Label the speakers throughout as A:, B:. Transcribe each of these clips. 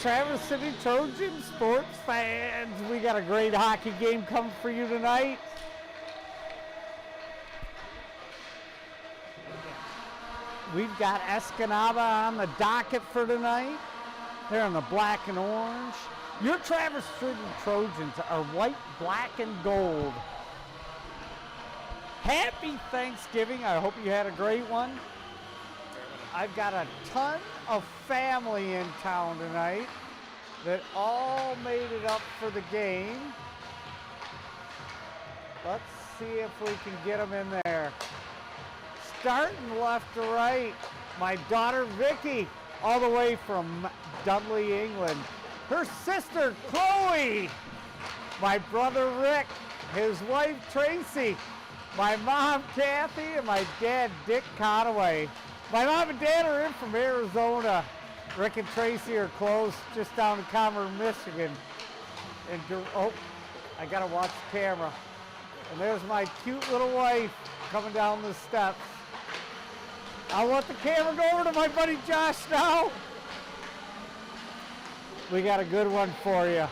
A: Traverse City Trojans sports fans, we got a great hockey game coming for you tonight. We've got Escanaba on the docket for tonight. They're in the black and orange. Your Traverse City Trojans are white, black, and gold. Happy Thanksgiving. I hope you had a great one. I've got a ton of family in town tonight that all made it up for the game. Let's see if we can get them in there. Starting left to right, my daughter Vicky, all the way from Dudley, England. Her sister Chloe, my brother Rick, his wife Tracy, my mom Kathy, and my dad Dick Conaway. My mom and dad are in from Arizona. Rick and Tracy are close, just down in Commerce, Michigan. And oh, I gotta watch the camera. And there's my cute little wife coming down the steps. I'll let the camera go over to my buddy Josh now. We got a good one for you.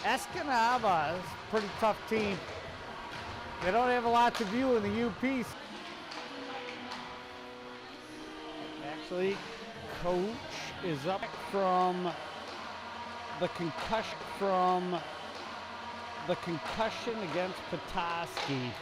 A: Escanaba is a pretty tough team. They don't have a lot to view in the UP. Actually, Coach is up from the concussion against Petoskey.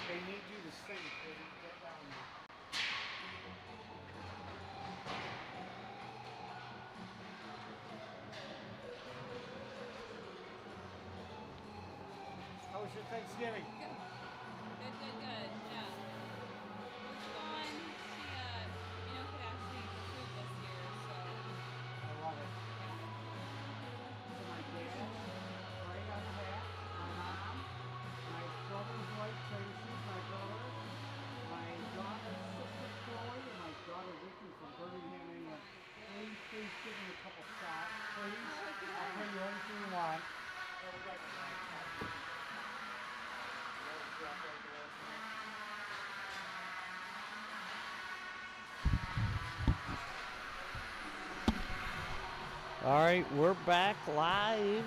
A: They need you to sing before you get down there. How was your Thanksgiving?
B: Good. Good. Yeah. It was fun. She, could actually eat food this year, so.
A: I love it. So my dad, right on the back, my mom, my brother's wife Tracy, my brother, my daughter's sister Chloe, and my daughter Vicky from Birmingham, England. Please give me a couple shots, please. I'll bring you anything you want. All right, we're back live.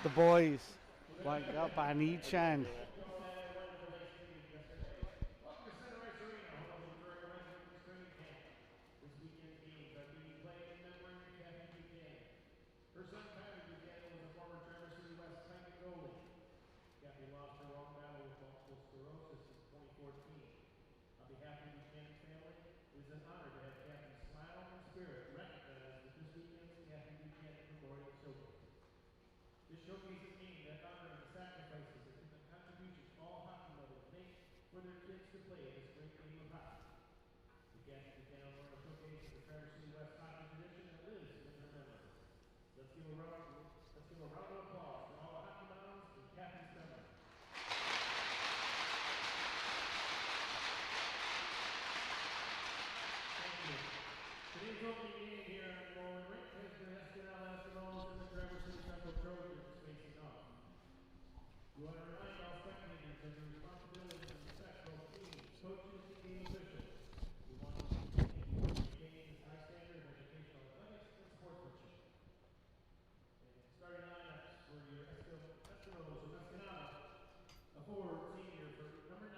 A: The boys lined up on each end.
C: This showcases aimed at honoring the sacrifices and the contributions all hockey mothers make for their kids to play this great game of hockey. The Captain Buchanan Memorial Showcase is the Traverse City West hockey tradition that lives in their memory. Let's give a round of applause for all the hockey moms and Captain's family. Thank you. Today's opening game here at the Rolling Rink is the Escanaba Eskimos and the Traverse City Central Trojans facing off. We want to remind all spectators of the responsibilities and respect both teams, coaches, and game officials. We want to continue to maintain this high standard of educational athletics and sportsmanship. And starting lineups for your Eskimos of Escanaba, a forward senior for number 9,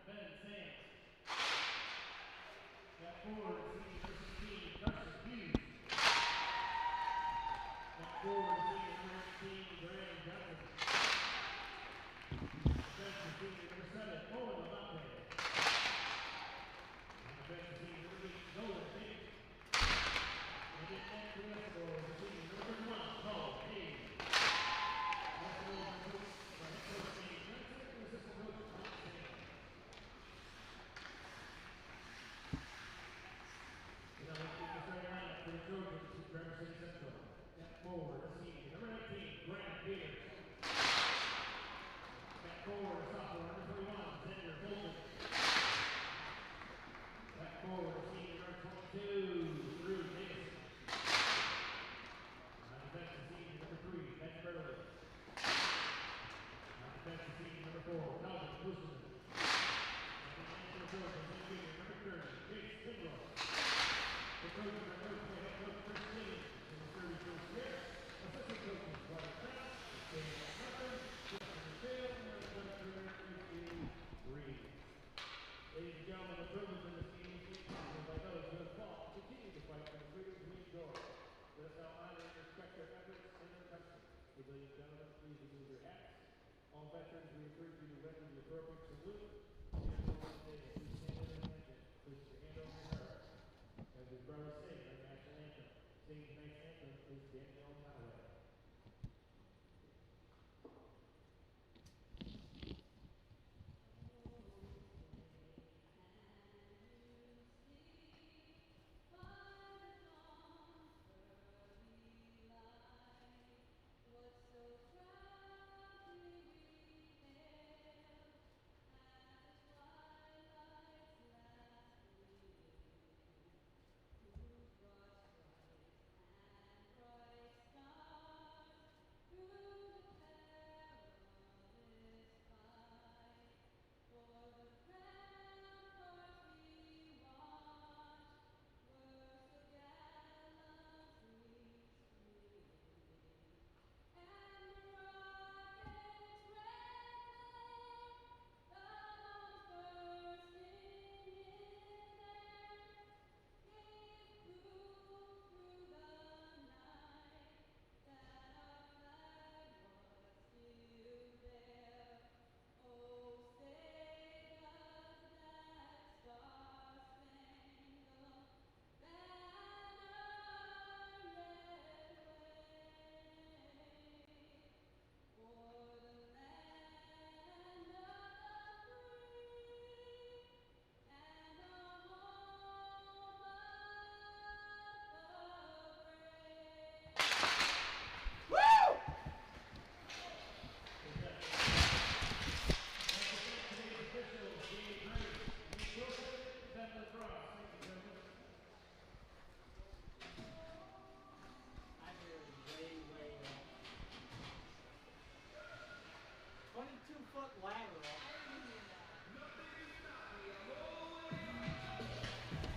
C: Ben Sands. Captain forward, senior number 16, Carson Hughes. Back forward, senior number 19, Graham Johnson. Defensive senior number 7, Owen Lamate. Defensive senior number 8, Nolan Bates. And then back to Escanaba, the senior number 1, Paul Hayes. Escanaba coach by head coach James Johnson and assistant coach Mike Sam. So now let's get the starting lineup for the Trojans at Traverse City Central. Back forward, the senior number 19, Grant Peters. Back forward, sophomore number 21, Xander Bolton. Back forward, senior number 22, Drew Davis. Defensive senior number 3, Ben Burley. Defensive senior number 4, Calvin Busman. And the Trojans, senior number 30, Chase Pindle. The Trojans are coached by head coach Chris Williams in his 31st year. Assistant coaches Brian Kraft, Dan Tucker, Justin Michelle, and Justin Reed. Ladies and gentlemen, the Trojans in this game is sponsored by those who have fought and continue to fight for the freedom we enjoy. Let us now honor and respect their efforts and their country. Would ladies and gentlemen please remove their hats. All veterans, we encourage you to render the appropriate salute. Stand over the table. Please stand at attention. Please put your hand over your heart. As we proudly sing our national anthem. Singing tonight's anthem is Danielle Highway.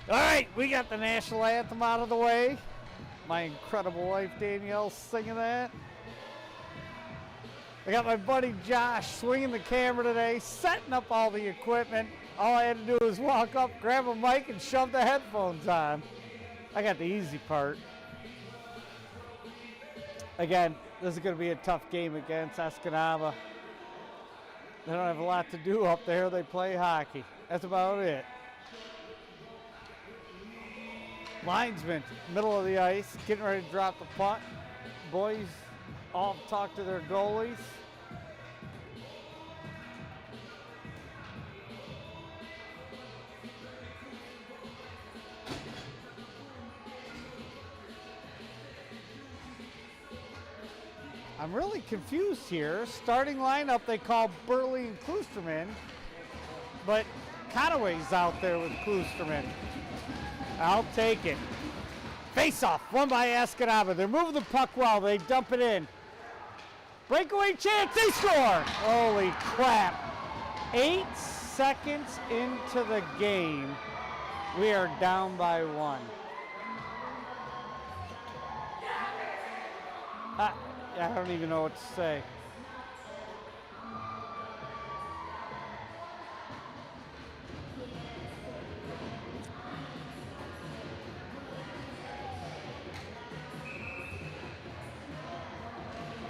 A: All right, we got the national anthem out of the way. My incredible wife Danielle singing that. I got my buddy Josh swinging the camera today, setting up all the equipment. All I had to do was walk up, grab a mic, and shove the headphones on. I got the easy part. Again, this is going to be a tough game against Escanaba. They don't have a lot to do up there. They play hockey. That's about it. Linesman, middle of the ice, getting ready to drop the puck. Boys all talk to their goalies. I'm really confused here. Starting lineup, they call Burley and Kloosterman, but Conaway's out there with Kloosterman. I'll take it. Face off, won by Escanaba. They're moving the puck well. They dump it in. Breakaway chance, they score! Holy crap. 8 seconds into the game, we are down by 1. I don't even know what to say.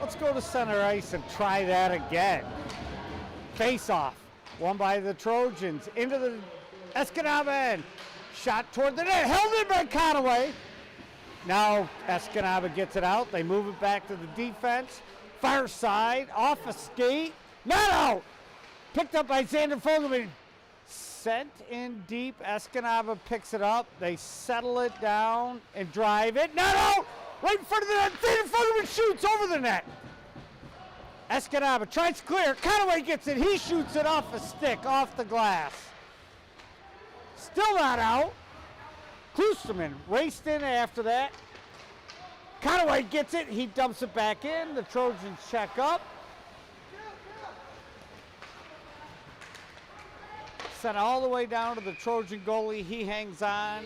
A: Let's go to center ice and try that again. Face off. Won by the Trojans. Into the Escanaba end. Shot toward the net. Held in by Conaway. Now Escanaba gets it out. They move it back to the defense. Far side. Off a skate. Not out. Picked up by Xander Fogelman. Sent in deep. Escanaba picks it up. They settle it down and drive it. Not out. Right in front of the net. Xander Fogelman shoots over the net. Escanaba tries to clear. Conaway gets it. He shoots it off a stick, off the glass. Still not out. Klusterman raced in after that. Conaway gets it. He dumps it back in. The Trojans check up. Sent all the way down to the Trojan goalie. He hangs on.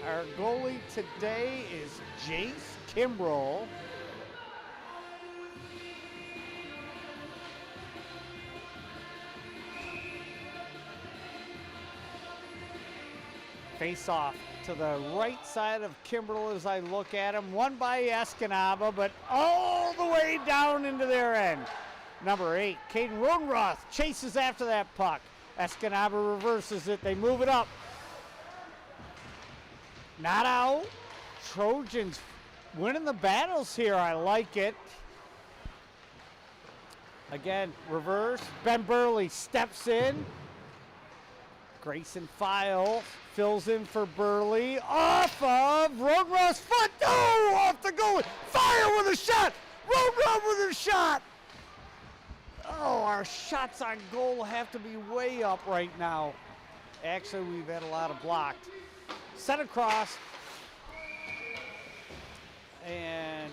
A: Our goalie today is Jace Kimbrell. Face off to the right side of Kimbrell as I look at him. Won by Escanaba, but all the way down into their end. Number 8, Caden Rodenroth chases after that puck. Escanaba reverses it. They move it up. Not out. Trojans winning the battles here. I like it. Again, reverse. Ben Burley steps in. Grayson File fills in for Burley. Off of Rodenroth's foot. Oh, off the goalie. Fire with a shot. Rodenroth with a shot. Oh, our shots on goal have to be way up right now. Actually, we've had a lot of blocked. Sent across. And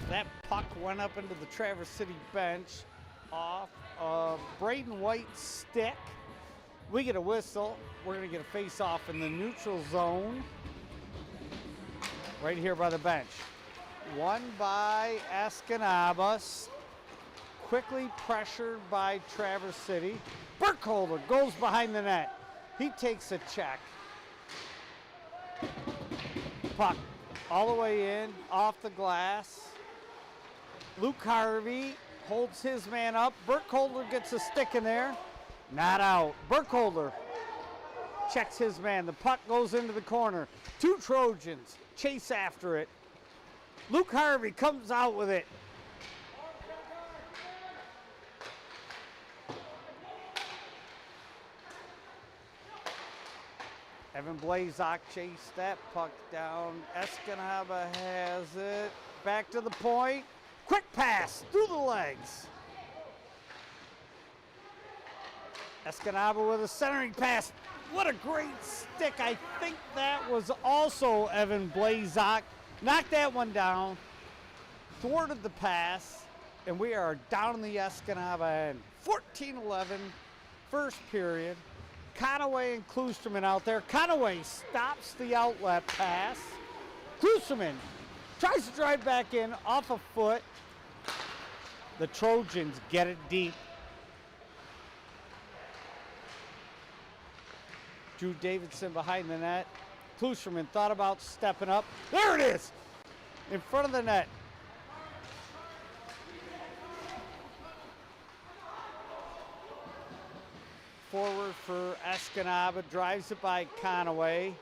A: that puck went up into the Traverse City bench off of Braden White's stick. We get a whistle. We're going to get a face-off in the neutral zone right here by the bench. Won by Escanaba, quickly pressured by Traverse City. Burkholder goes behind the net. He takes a check. Puck all the way in, off the glass. Luke Harvey holds his man up. Burkholder gets a stick in there. Not out. Burkholder checks his man. The puck goes into the corner. 2 Trojans chase after it. Luke Harvey comes out with it. Evan Blazak chased that puck down. Escanaba has it. Back to the point. Quick pass through the legs. Escanaba with a centering pass. What a great stick. I think that was also Evan Blazak. Knocked that one down. Thwarted the pass. And we are down in the Escanaba end. 14-11, first period. Conaway and Klusterman out there. Conaway stops the outlet pass. Klusterman tries to drive back in off a foot. The Trojans get it deep. Drew Davidson behind the net. Klusterman thought about stepping up. There it is! In front of the net. Forward for Escanaba, drives it by Conaway.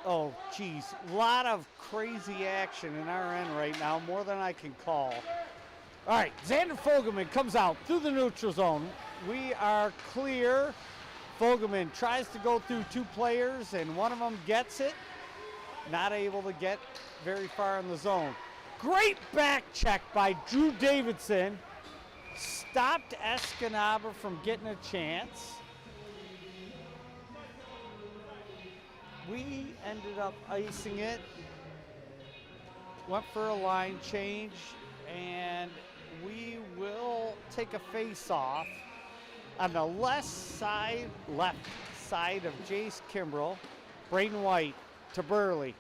A: Oh, geez, a lot of crazy action in our end right now, more than I can call. All right, Xander Fogelman comes out through the neutral zone. We are clear. Fogelman tries to go through 2 players, and one of them gets it. Not able to get very far in the zone. Great back check by Drew Davidson. Stopped Escanaba from getting a chance. We ended up icing it. Went for a line change, and we will take a face-off on the left side of Jace Kimbrell. Braden White to Burley.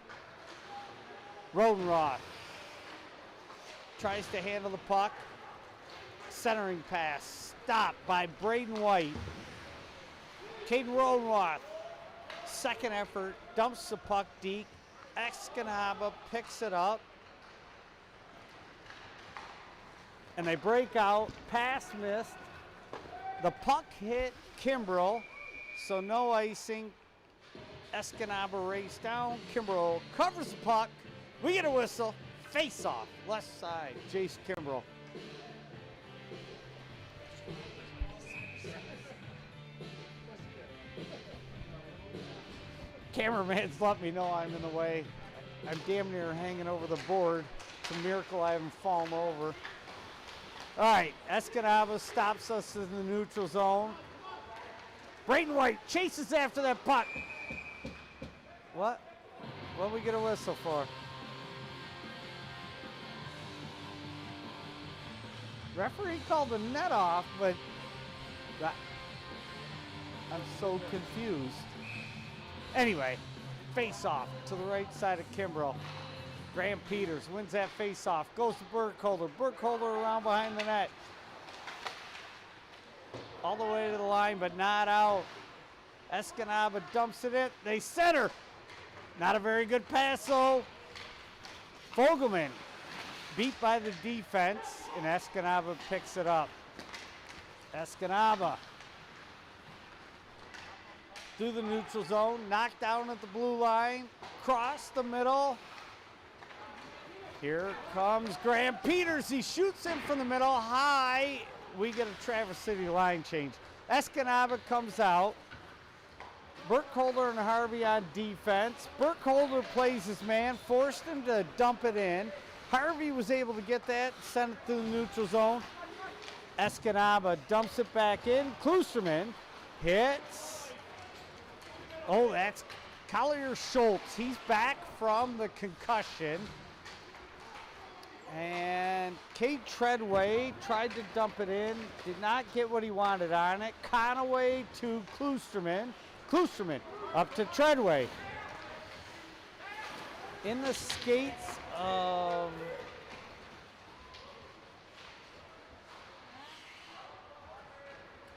A: Rodenroth tries to handle the puck. Centering pass stopped by Braden White. Caden Rodenroth second effort, dumps the puck deep. Escanaba picks it up. And they break out, pass missed. The puck hit Kimbrell, so no icing. Escanaba race down. Kimbrell covers the puck. We get a whistle. Face off, left side, Jace Kimbrell. Cameraman's let me know I'm in the way. I'm damn near hanging over the board. It's a miracle I haven't fallen over. All right, Escanaba stops us in the neutral zone. Braden White chases after that puck. What? What we get a whistle for? Referee called the net off, but I'm so confused. Anyway, face off to the right side of Kimbrell. Graham Peters wins that face off, goes to Burkholder. Burkholder around behind the net. All the way to the line, but not out. Escanaba dumps it in. They center. Not a very good pass, though. Fogelman beat by the defense, and Escanaba picks it up. Escanaba through the neutral zone, knocked down at the blue line, cross the middle. Here comes Graham Peters. He shoots in from the middle, high. We get a Traverse City line change. Escanaba comes out. Burkholder and Harvey on defense. Burkholder plays his man, forced him to dump it in. Harvey was able to get that, send it through the neutral zone. Escanaba dumps it back in. Klusterman hits. Oh, that's Collier Schultz. He's back from the concussion. And Cade Treadway tried to dump it in, did not get what he wanted on it. Conaway to Klusterman. Klusterman up to Treadway. In the skates of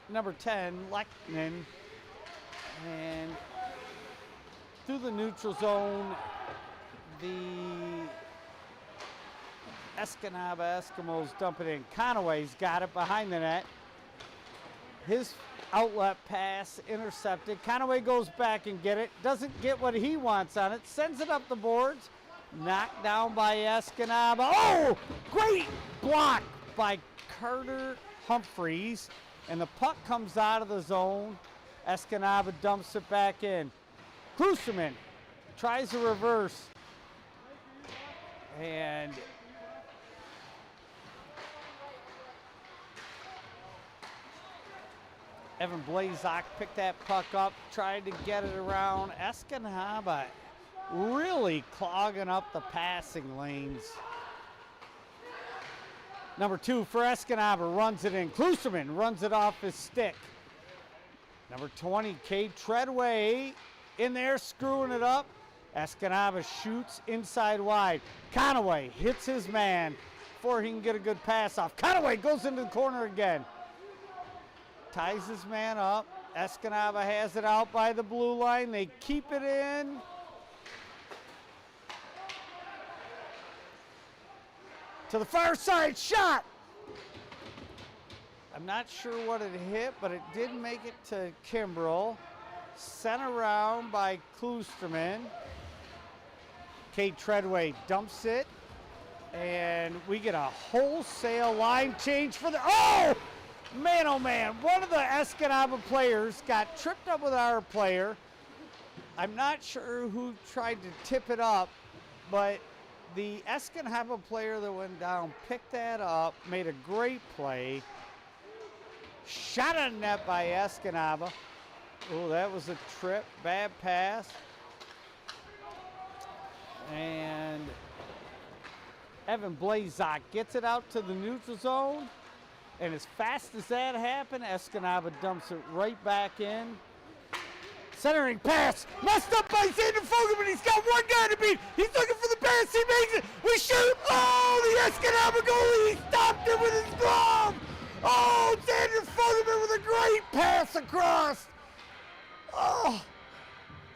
A: number 10, Lechman, and through the neutral zone, the Escanaba Eskimos dump it in. Conaway's got it behind the net. His outlet pass intercepted. Conaway goes back and get it. Doesn't get what he wants on it. Sends it up the boards. Knocked down by Escanaba. Oh! Great block by Carter Humphreys. And the puck comes out of the zone. Escanaba dumps it back in. Klusterman tries a reverse. And Evan Blazak picked that puck up, tried to get it around. Escanaba really clogging up the passing lanes. Number 2 for Escanaba runs it in. Klusterman runs it off his stick. Number 20, Cade Treadway in there screwing it up. Escanaba shoots inside wide. Conaway hits his man before he can get a good pass off. Conaway goes into the corner again. Ties his man up. Escanaba has it out by the blue line. They keep it in. To the far side, shot. I'm not sure what it hit, but it did make it to Kimbrell. Sent around by Klusterman. Cade Treadway dumps it. And we get a wholesale line change for the, oh! Man, oh man, one of the Escanaba players got tripped up with our player. I'm not sure who tried to tip it up, but the Escanaba player that went down picked that up, made a great play. Shot on net by Escanaba. Oh, that was a trip, bad pass. And Evan Blazak gets it out to the neutral zone. And as fast as that happened, Escanaba dumps it right back in. Centering pass, messed up by Xander Fogelman. He's got one guy to beat. He's looking for the pass. He makes it. We shoot. Oh, the Escanaba goalie. He stopped it with his glove. Oh, Xander Fogelman with a great pass across. Oh,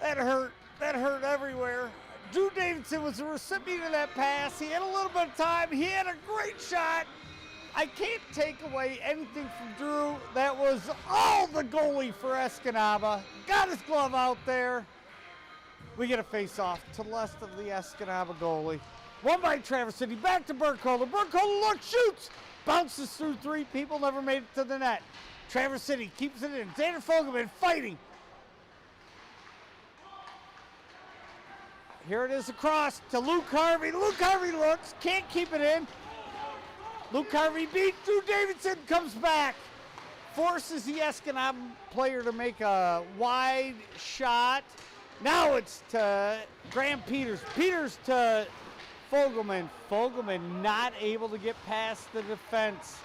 A: That hurt. That hurt everywhere. Drew Davidson was the recipient of that pass. He had a little bit of time. He had a great shot. I can't take away anything from Drew. That was all the goalie for Escanaba. Got his glove out there. We get a face-off to the left of the Escanaba goalie. Won by Traverse City. Back to Burkholder. Burkholder looks, shoots. Bounces through three people. Never made it to the net. Traverse City keeps it in. Xander Fogelman fighting. Here it is across to Luke Harvey. Luke Harvey looks. Can't keep it in. Luke Harvey beat Drew Davidson. Comes back. Forces the Escanaba player to make a wide shot. Now it's to Graham Peters. Peters to Fogelman. Fogelman not able to get past the defense.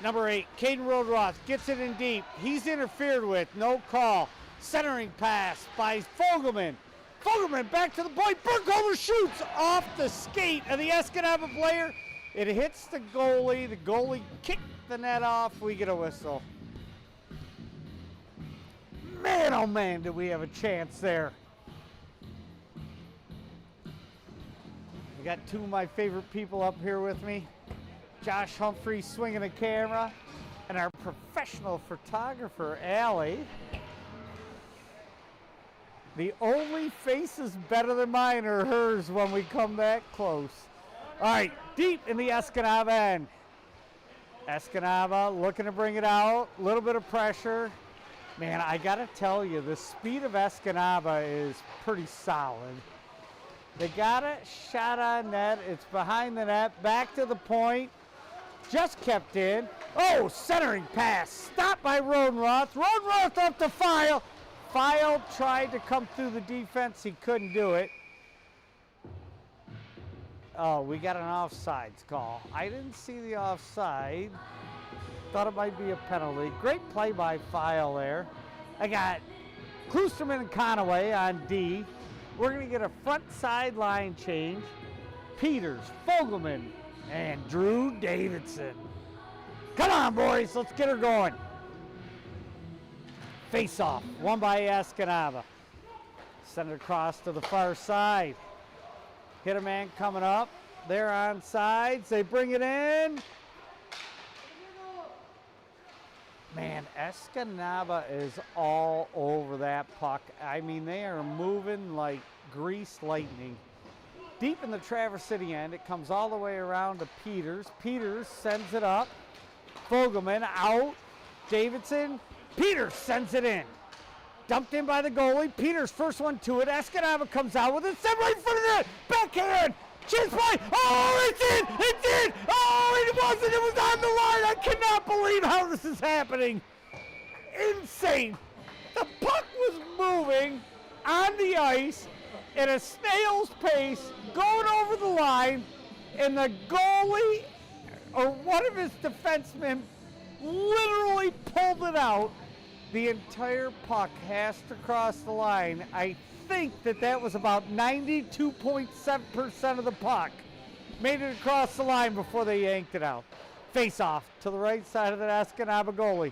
A: Number 8, Caden Roadroth gets it in deep. He's interfered with. No call. Centering pass by Fogelman. Fogelman back to the point. Burkholder shoots off the skate of the Escanaba player. It hits the goalie. The goalie kicked the net off. We get a whistle. Man, oh man, did we have a chance there. I got two of my favorite people up here with me. Josh Humphrey swinging a camera, and our professional photographer, Allie. The only faces better than mine are hers when we come that close. All right, deep in the Escanaba end. Escanaba looking to bring it out, a little bit of pressure. Man, I gotta tell you, the speed of Escanaba is pretty solid. They got a shot on net, it's behind the net, back to the point. Just kept in. Oh, centering pass. Stopped by Rodenroth. Rodenroth up to File. File tried to come through the defense. He couldn't do it. Oh, we got an offsides call. I didn't see the offside. Thought it might be a penalty. Great play by File there. I got Kloosterman and Conaway on D. We're going to get a front sideline change. Peters, Fogelman, and Drew Davidson. Come on, boys, let's get her going. Face off, won by Escanaba. Send it across to the far side. Hit a man coming up. They're on sides. They bring it in. Man, Escanaba is all over that puck. I mean, they are moving like greased lightning. Deep in the Traverse City end, it comes all the way around to Peters. Peters sends it up. Fogelman out. Davidson. Peters sends it in. Dumped in by the goalie. Peters first one to it. Escanaba comes out with it. Set right in front of the net. Backhand. Chance play. Oh, it's in. It's in. Oh, it wasn't. It was on the line. I cannot believe how this is happening. Insane. The puck was moving on the ice at a snail's pace, going over the line, and the goalie or one of his defensemen literally pulled it out. The entire puck has to cross the line. I think that was about 92.7% of the puck made it across the line before they yanked it out. Face off to the right side of the Escanaba goalie.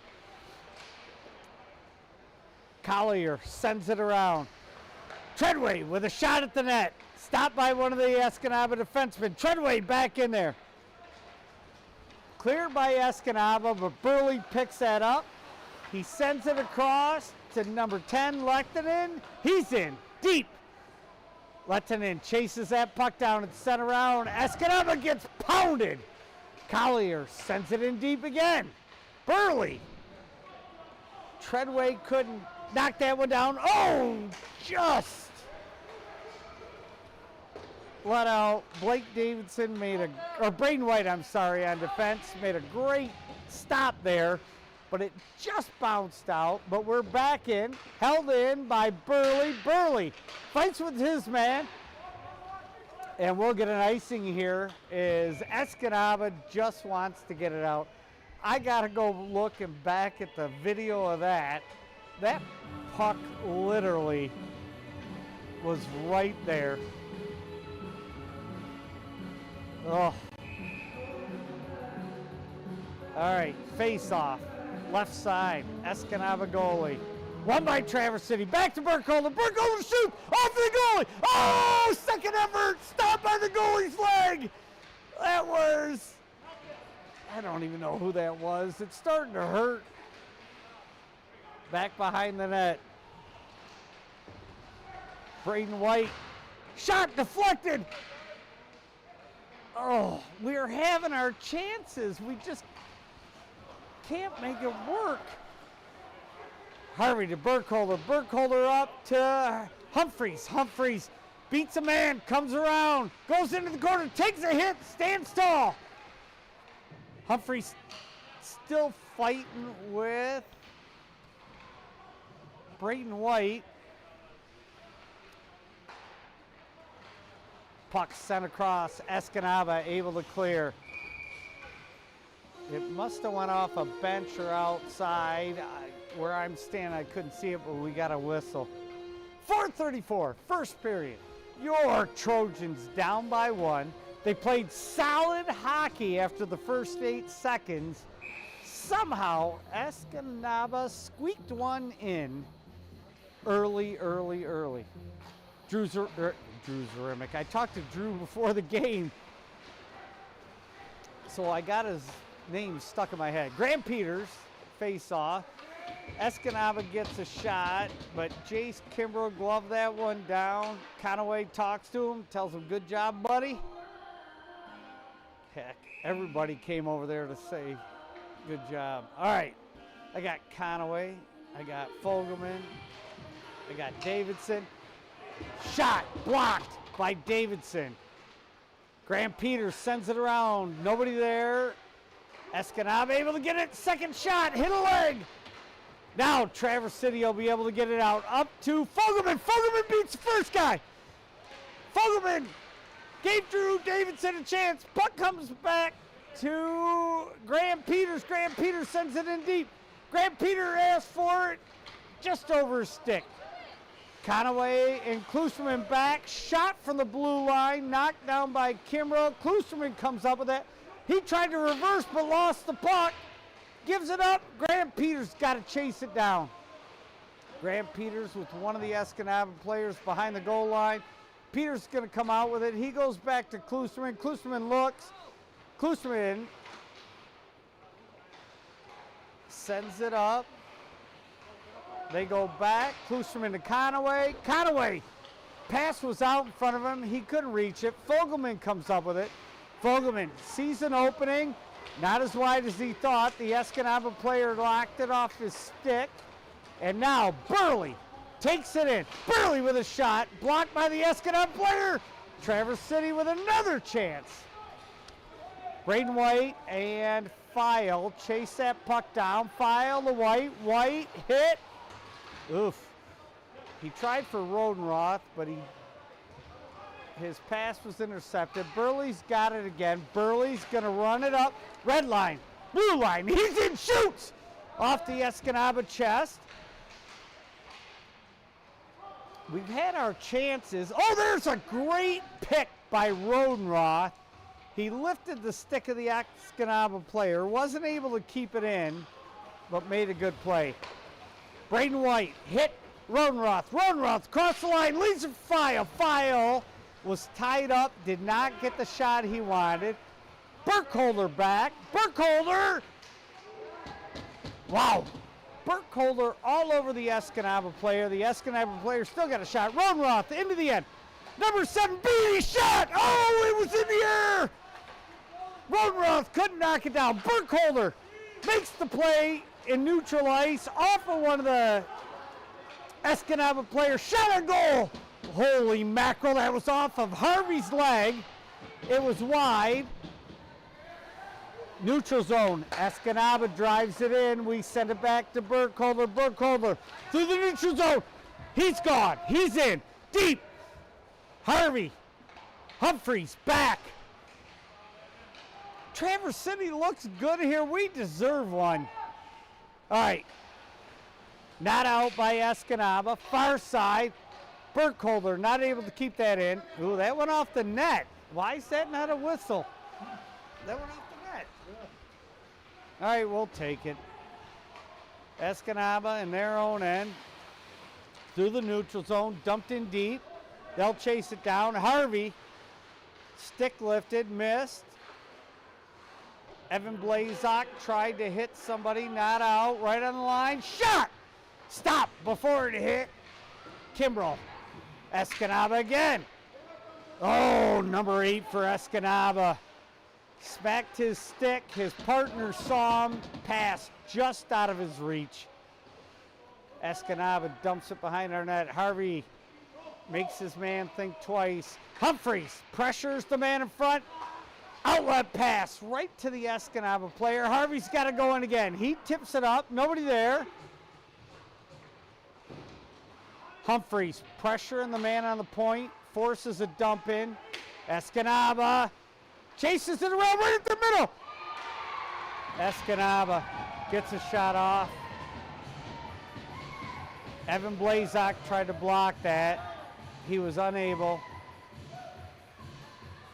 A: Collier sends it around. Treadway with a shot at the net. Stopped by one of the Escanaba defensemen. Treadway back in there. Cleared by Escanaba, but Burley picks that up. He sends it across to number 10, Lehtinen. He's in, deep. Lehtinen chases that puck down and sent around. Escanaba gets pounded. Collier sends it in deep again. Burley. Treadway couldn't knock that one down. Oh, just let out. Blake Davidson Braden White, I'm sorry, on defense, made a great stop there, but it just bounced out. But we're back in, held in by Burley. Burley fights with his man, and we'll get an icing here as Escanaba just wants to get it out. I gotta go looking back at the video of that. That puck literally was right there. Oh. All right, face off. Left side, Escanaba goalie. Won by Traverse City. Back to Burkholder. Burkholder shoots off the goalie. Oh, second effort. Stopped by the goalie's leg. That was, I don't even know who that was. It's starting to hurt. Back behind the net. Braden White. Shot deflected. Oh, we're having our chances. We just can't make it work. Harvey to Burkholder. Burkholder up to Humphreys. Humphreys beats a man, comes around, goes into the corner, takes a hit, stands tall. Humphreys still fighting with Braden White. Puck sent across. Escanaba able to clear. It must have went off a bench or outside. Where I'm standing, I couldn't see it, but we got a whistle. 4:34, first period. Your Trojans down by 1. They played solid hockey after the first 8 seconds. Somehow, Escanaba squeaked one in early. Drew Zarimic. I talked to Drew before the game, so I got his name stuck in my head. Graham Peters, face-off. Escanaba gets a shot, but Jace Kimbrough gloved that one down. Conaway talks to him, tells him, good job, buddy. Heck, everybody came over there to say, good job. All right, I got Conaway, I got Fogelman, I got Davidson. Shot blocked by Davidson. Graham Peters sends it around, nobody there. Escanaba able to get it, second shot, hit a leg. Now Traverse City will be able to get it out. Up to Fogelman. Fogelman beats the first guy. Fogelman gave Drew Davidson a chance. Puck comes back to Graham Peters. Graham Peters sends it in deep. Graham Peters asks for it just over his stick. Conaway and Klusman back. Shot from the blue line. Knocked down by Kimbrough. Klusman comes up with it. He tried to reverse but lost the puck. Gives it up. Graham Peters got to chase it down. Graham Peters with one of the Escanaba players behind the goal line. Peters is going to come out with it. He goes back to Klusman. Klusman looks. Klusman sends it up. They go back. Klusman to Conaway. Conaway. Pass was out in front of him. He couldn't reach it. Fogelman comes up with it. Fogelman sees an opening. Not as wide as he thought. The Escanaba player locked it off his stick. And now Burley takes it in. Burley with a shot. Blocked by the Escanaba player. Traverse City with another chance. Braden White and File chase that puck down. File to White. White hit. Oof. He tried for Rodenroth, but his pass was intercepted. Burley's got it again. Burley's going to run it up. Red line, blue line. He's in, shoots off the Escanaba chest. We've had our chances. Oh, there's a great pick by Rodenroth. He lifted the stick of the Escanaba player. Wasn't able to keep it in, but made a good play. Braden White hit Rodenroth. Rodenroth crossed the line, leads a File. File was tied up, did not get the shot he wanted. Burkholder back. Burkholder! Wow. Burkholder all over the Escanaba player. The Escanaba player still got a shot. Rodenroth into the end. Number 7, Beatty shot! Oh, it was in the air! Rodenroth couldn't knock it down. Burkholder makes the play in neutral ice off of one of the Escanaba players. Shot on goal! Holy mackerel, that was off of Harvey's leg. It was wide. Neutral zone. Escanaba drives it in. We send it back to Burkholder. Burkholder through the neutral zone. He's gone. He's in. Deep. Harvey. Humphreys back. Traverse City looks good here. We deserve one. All right. Not out by Escanaba. Far side. Burkholder not able to keep that in. Ooh, that went off the net. Why is that not a whistle? That went off the net. All right, we'll take it. Escanaba in their own end. Through the neutral zone, dumped in deep. They'll chase it down. Harvey, stick lifted, missed. Evan Blazak tried to hit somebody, not out, right on the line. Shot! Stop before it hit. Kimbrell. Escanaba again. Oh, number 8 for Escanaba. Smacked his stick. His partner saw him pass just out of his reach. Escanaba dumps it behind our net. Harvey makes his man think twice. Humphreys pressures the man in front. Outlet pass right to the Escanaba player. Harvey's got to go in again. He tips it up. Nobody there. Humphreys pressuring the man on the point. Forces a dump in. Escanaba chases it around right at the middle. Escanaba gets a shot off. Evan Blazak tried to block that. He was unable.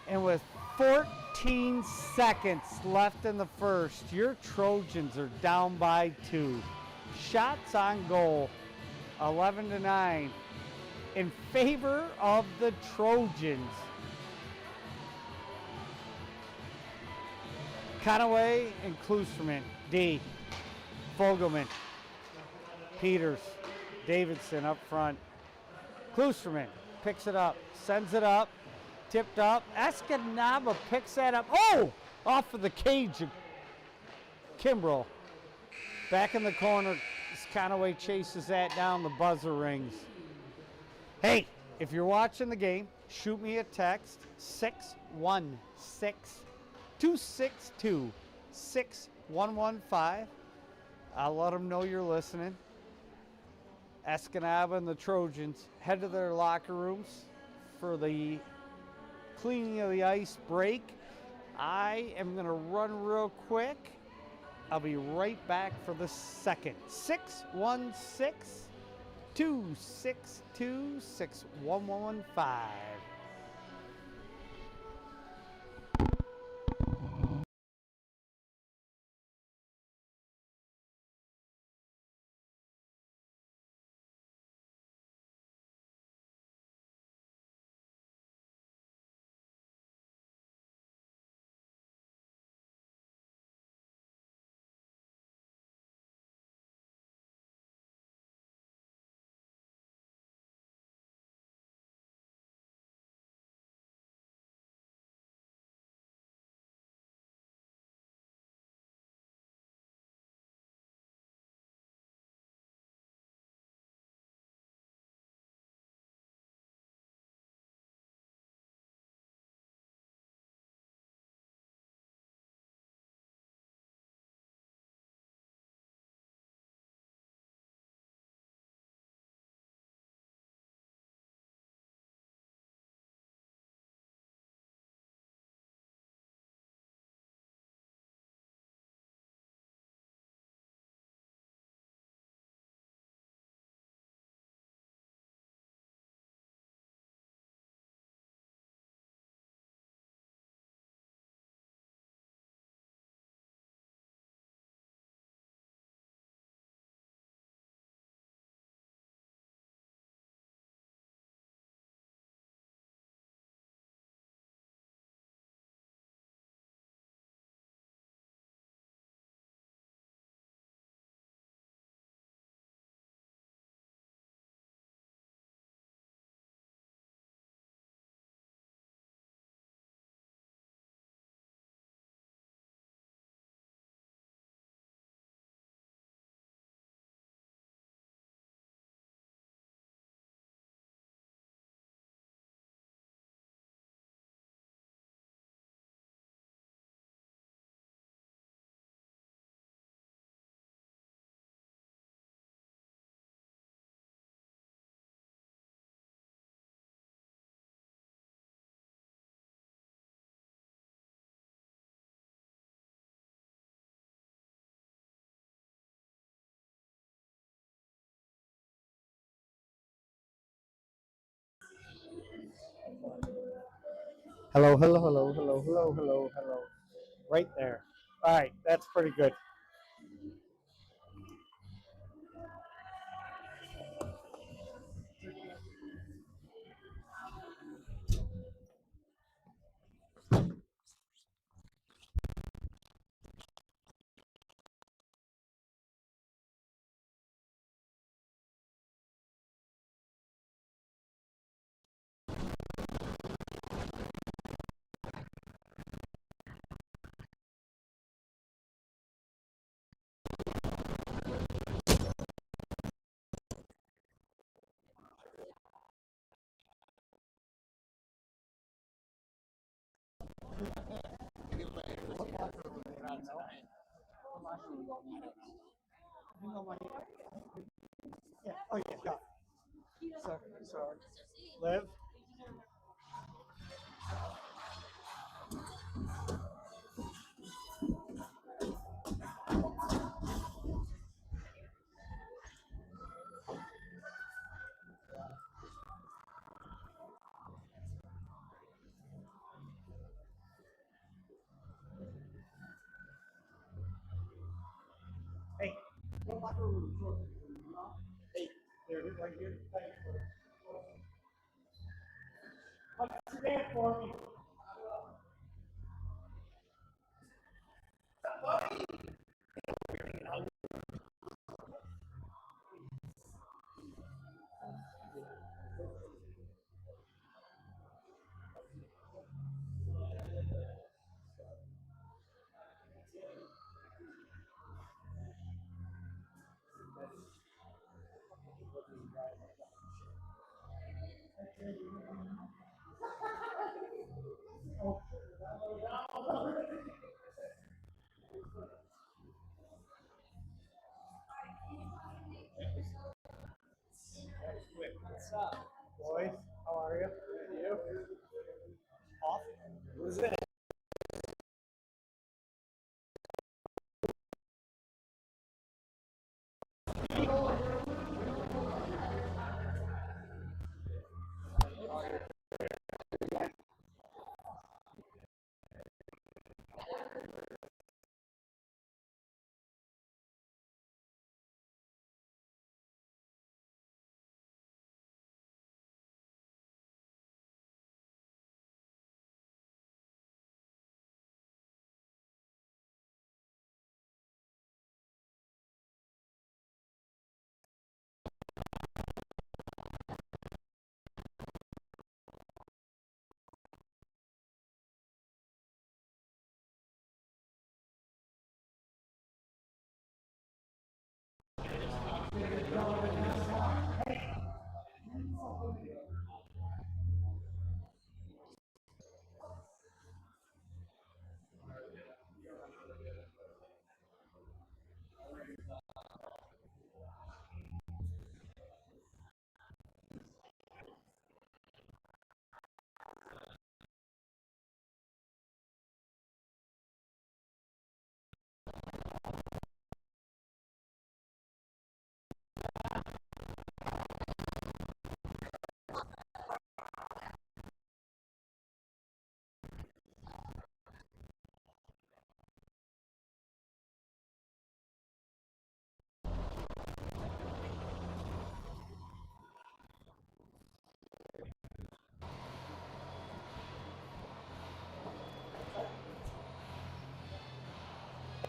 A: And with 14 seconds left in the first, your Trojans are down by 2. Shots on goal, 11-9, in favor of the Trojans. Conaway and Klusserman, D. Fogelman, Peters, Davidson up front. Klusserman picks it up, sends it up, tipped up. Escanaba picks that up. Oh! Off of the cage of Kimbrell. Back in the corner, Conaway chases that down. The buzzer rings. Hey, if you're watching the game, shoot me a text, 616-262-6115. I'll let them know you're listening. Escanaba and the Trojans head to their locker rooms for the cleaning of the ice break. I am going to run real quick. I'll be right back for the second. 616-262-6115. Hello, hello, hello, hello, hello, hello, hello. Right there. All right, that's pretty good. Yeah. Oh yeah. Go. Sorry. Live. Hey. Hey. There it is right here. Stand for me. What's up, boys? How are you? Good. You? Off. What is it?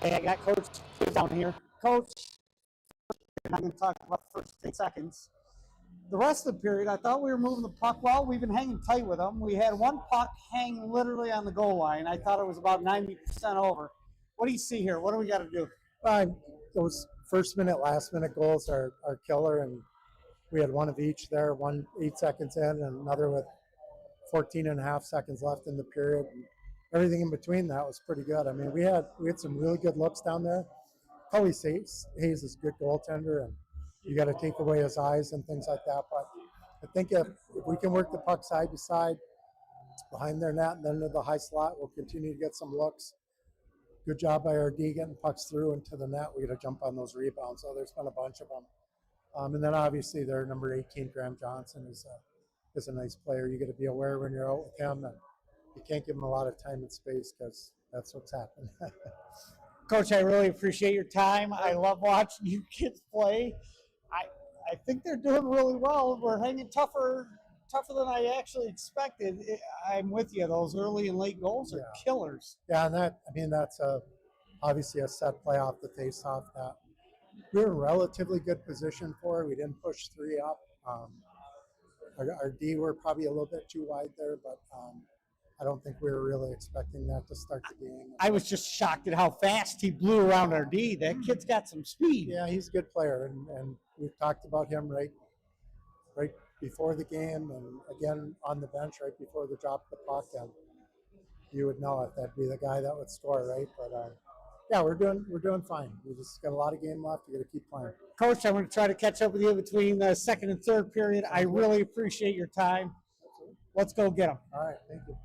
A: Hey, I got Coach down here. Coach, I'm going to talk about the first 10 seconds. The rest of the period, I thought we were moving the puck well. We've been hanging tight with them. We had one puck hang literally on the goal line. I thought it was about 90% over. What do you see here? What do we got to do?
D: Those first minute, last minute goals are killer, and we had one of each there, one 8 seconds in, and another with 14 and a half seconds left in the period. And everything in between that was pretty good. I mean, we had some really good looks down there. Cully Hayes is a good goaltender, and you got to take away his eyes and things like that. But I think if we can work the puck side to side behind their net and then into the high slot, we'll continue to get some looks. Good job by our D getting pucks through into the net. We got to jump on those rebounds. So there's been a bunch of them. And then obviously their number 18, Graham Johnson, is a nice player. You got to be aware when you're out with him, and you can't give him a lot of time and space because that's what's happened.
A: Coach, I really appreciate your time. I love watching you kids play. I think they're doing really well. We're hanging tougher than I actually expected. I'm with you. Those early and late goals are killers.
D: Yeah, and that's obviously a set play off the face-off that we were in relatively good position for. We didn't push three up. Our D were probably a little bit too wide there, but I don't think we were really expecting that to start the game.
A: I was just shocked at how fast he blew around our D. That kid's got some speed.
D: Yeah, he's a good player, and we've talked about him right before the game, and again on the bench right before the drop of the puck, and you would know if that'd be the guy that would score, right? But Yeah, we're doing fine. We just got a lot of game left. We got to keep playing.
E: Coach, I'm going to try to catch up with you between the second and third period. I really appreciate your time. Let's go get them.
D: All right, thank you.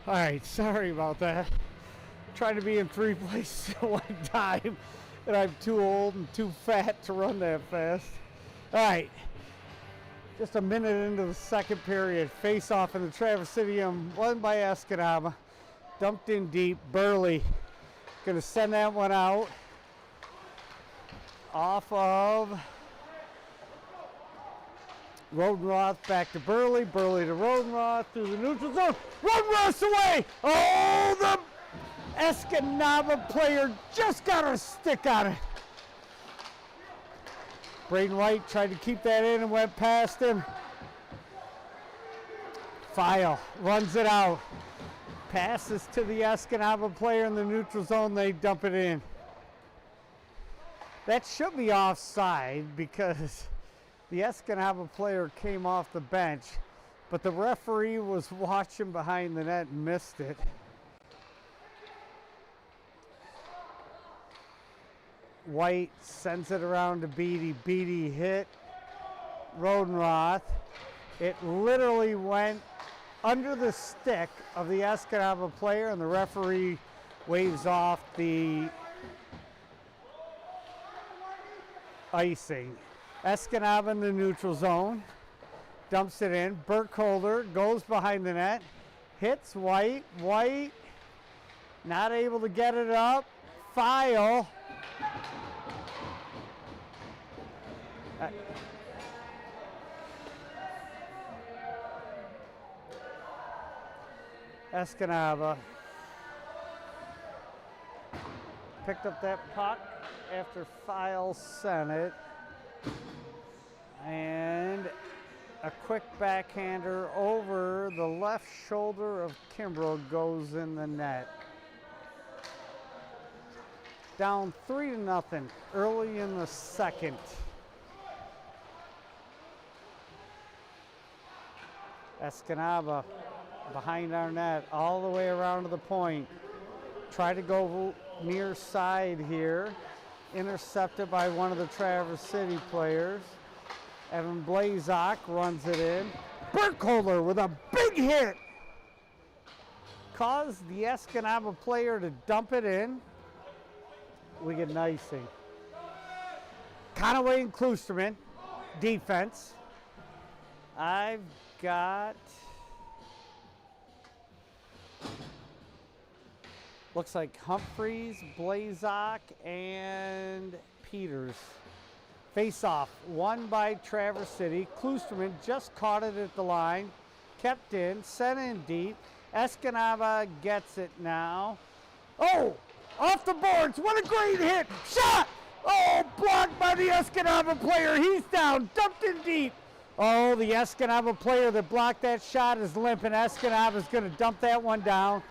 A: All right, sorry about that. Trying to be in 3 places at one time, and I'm too old and too fat to run that fast. All right, Just a minute into the second period. Face off in the Traverse City, won by Escanaba. Dumped in deep. Burley gonna send that one out. Off of Rodenroth, back to Burley. Burley to Rodenroth through the neutral zone. Rodenroth's away! Oh, the Escanaba player just got a stick on it. Braden White tried to keep that in and went past him. File runs it out. Passes to the Escanaba player in the neutral zone. They dump it in. That should be offside because the Escanaba player came off the bench, but the referee was watching behind the net and missed it. White sends it around to Beatty. Beatty hit Rodenroth. It literally went under the stick of the Escanaba player, and the referee waves off the icing. Escanaba in the neutral zone. Dumps it in. Burkholder goes behind the net. Hits White. White not able to get it up. File. Escanaba picked up that puck after File sent it. And a quick backhander over the left shoulder of Kimbrough goes in the net. Down 3-0 early in the second. Escanaba behind our net all the way around to the point. Try to go near side here. Intercepted by one of the Traverse City players. Evan Blazak runs it in. Burkholder with a big hit. Caused the Escanaba player to dump it in. We get an icing. Conaway and Klusterman, defense. I've got, looks like Humphreys, Blazak, and Peters. Face off, won by Traverse City. Klusterman just caught it at the line, kept in, sent in deep. Escanaba gets it now. Oh, off the boards, what a great hit, shot! Oh, blocked by the Escanaba player, he's down, dumped in deep. Oh, the Escanaba player that blocked that shot is limping. Escanaba's gonna dump that one down.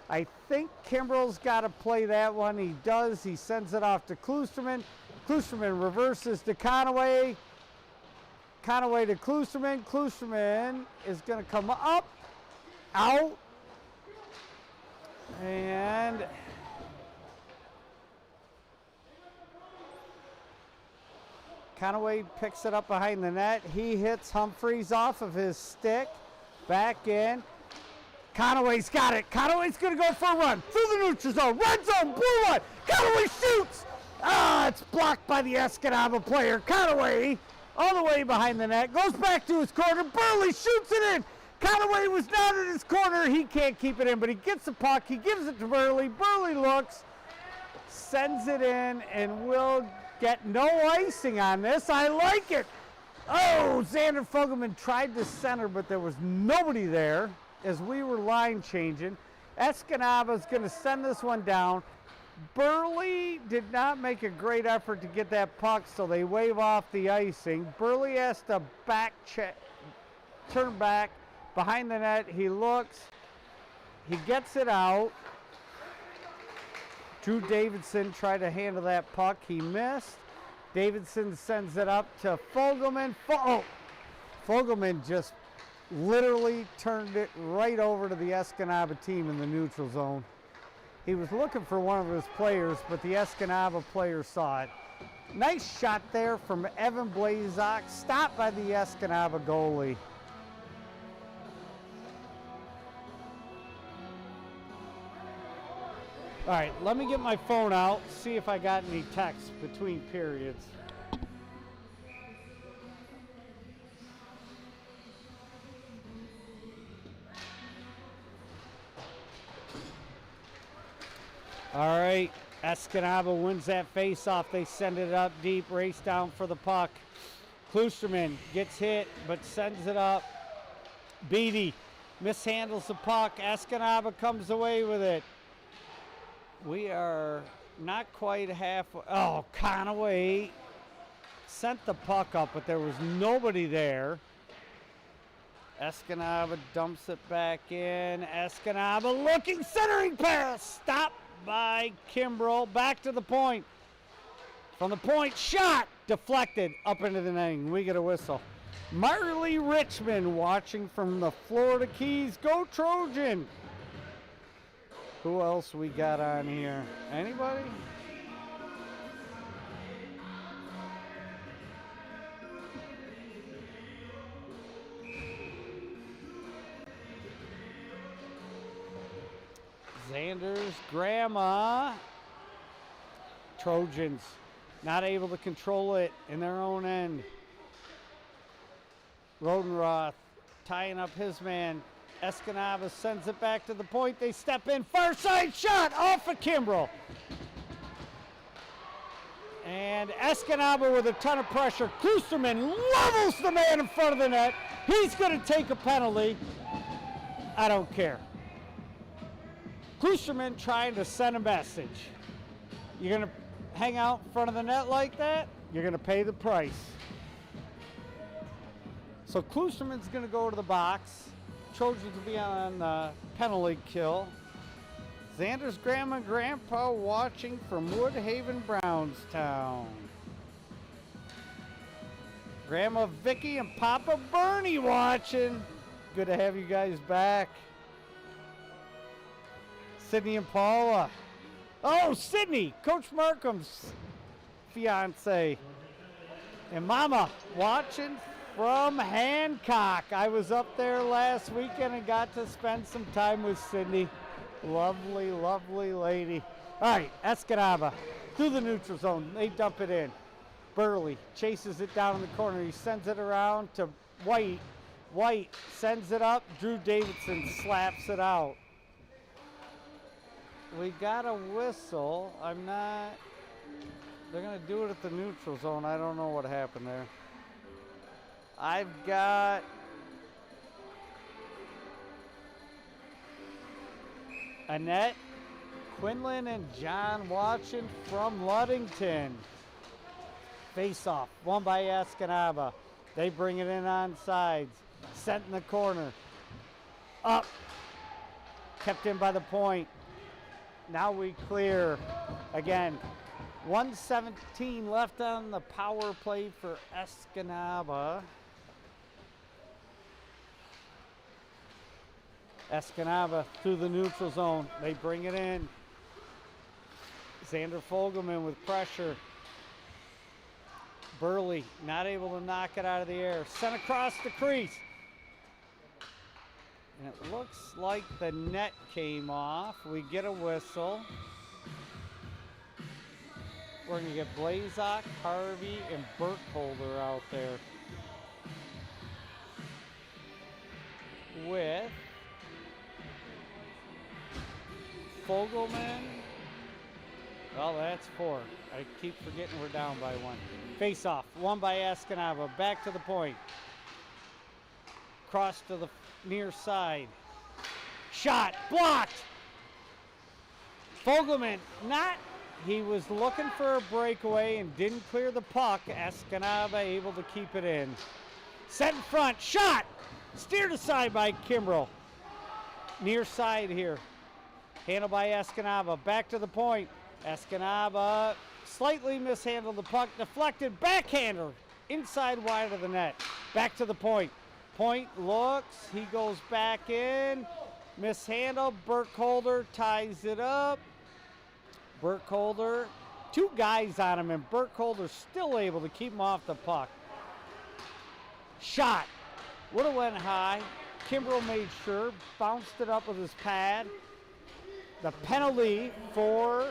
A: I think Kimbrough's gotta play that one, he does, he sends it off to Klusterman. Klusterman reverses to Conaway. Conaway to Klusterman. Klusterman is going to come up, out, and Conaway picks it up behind the net. He hits Humphreys off of his stick. Back in. Conaway's got it. Conaway's going to go for a run through the neutral zone. Red zone, blue one. Conaway shoots. Ah, it's blocked by the Escanaba player. Conaway, all the way behind the net, goes back to his corner. Burley shoots it in. Conaway was not in his corner. He can't keep it in, but he gets the puck. He gives it to Burley. Burley looks, sends it in, and will get no icing on this. I like it. Oh, Xander Fogelman tried to center, but there was nobody there as we were line changing. Escanaba's going to send this one down. Burley did not make a great effort to get that puck, so they wave off the icing. Burley has to turn back behind the net. He looks, he gets it out. Drew Davidson tried to handle that puck. He missed. Davidson sends it up to Fogelman. Fogelman just literally turned it right over to the Escanaba team in the neutral zone. He was looking for one of his players, but the Escanaba player saw it. Nice shot there from Evan Blazak, stopped by the Escanaba goalie. All right, let me get my phone out, see if I got any texts between periods. All right, Escanaba wins that face-off. They send it up deep, race down for the puck. Klusterman gets hit, but sends it up. Beatty mishandles the puck. Escanaba comes away with it. We are not quite halfway. Oh, Conaway sent the puck up, but there was nobody there. Escanaba dumps it back in. Escanaba looking, centering pass. Stopped by Kimbrell. Back to the point. From the point, shot. Deflected up into the netting. We get a whistle. Marley Richmond watching from the Florida Keys. Go Trojan. Who else we got on here? Anybody? Xander's grandma. Trojans not able to control it in their own end. Rodenroth tying up his man. Escanaba sends it back to the point. They step in. Far side shot off of Kimbrell. And Escanaba with a ton of pressure. Klusterman levels the man in front of the net. He's going to take a penalty. I don't care. Klusterman trying to send a message. You're going to hang out in front of the net like that, you're going to pay the price. So Klusterman's going to go to the box. Trojans will be on penalty kill. Xander's grandma and grandpa watching from Woodhaven, Brownstown. Grandma Vicky and Papa Bernie watching. Good to have you guys back. Sydney and Paula. Oh, Sydney, Coach Markham's fiance. And Mama watching from Hancock. I was up there last weekend and got to spend some time with Sydney. Lovely, lovely lady. All right, Escanaba through the neutral zone. They dump it in. Burley chases it down in the corner. He sends it around to White. White sends it up. Drew Davidson slaps it out. We got a whistle. I'm not. They're going to do it at the neutral zone. I don't know what happened there. I've got Annette, Quinlan, and John watching from Ludington. Face off. Won by Escanaba. They bring it in on sides. Sent in the corner. Up. Kept in by the point. Now we clear again. 1:17 left on the power play for Escanaba. Escanaba through the neutral zone. They bring it in. Xander Fogelman with pressure. Burley not able to knock it out of the air. Sent across the crease. And it looks like the net came off. We get a whistle. We're going to get Blazak, Harvey, and Burkholder out there. With Fogelman. Well, that's 4. I keep forgetting we're down by 1. Face off. Won by Escanaba. Back to the point. Cross to the near side. Shot. Blocked. Fogelman not. He was looking for a breakaway and didn't clear the puck. Escanaba able to keep it in. Set in front. Shot. Steered aside by Kimbrell. Near side here. Handled by Escanaba. Back to the point. Escanaba slightly mishandled the puck. Deflected. Backhander. Inside wide of the net. Back to the point. Point looks. He goes back in. Mishandled. Burkholder ties it up. Burkholder. 2 guys on him, and Burkholder still able to keep him off the puck. Shot. Would have went high. Kimbrell made sure. Bounced it up with his pad. The penalty for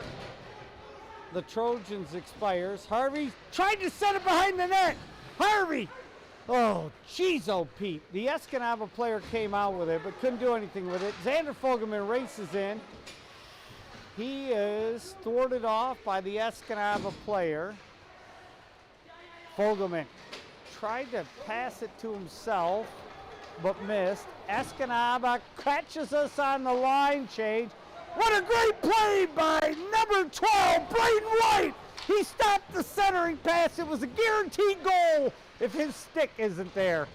A: the Trojans expires. Harvey tried to set it behind the net. Harvey. Oh, jeez, oh, Pete. The Escanaba player came out with it, but couldn't do anything with it. Xander Fogelman races in. He is thwarted off by the Escanaba player. Fogelman tried to pass it to himself, but missed. Escanaba catches us on the line change. What a great play by number 12, Braden White. He stopped the centering pass. It was a guaranteed goal if his stick isn't there.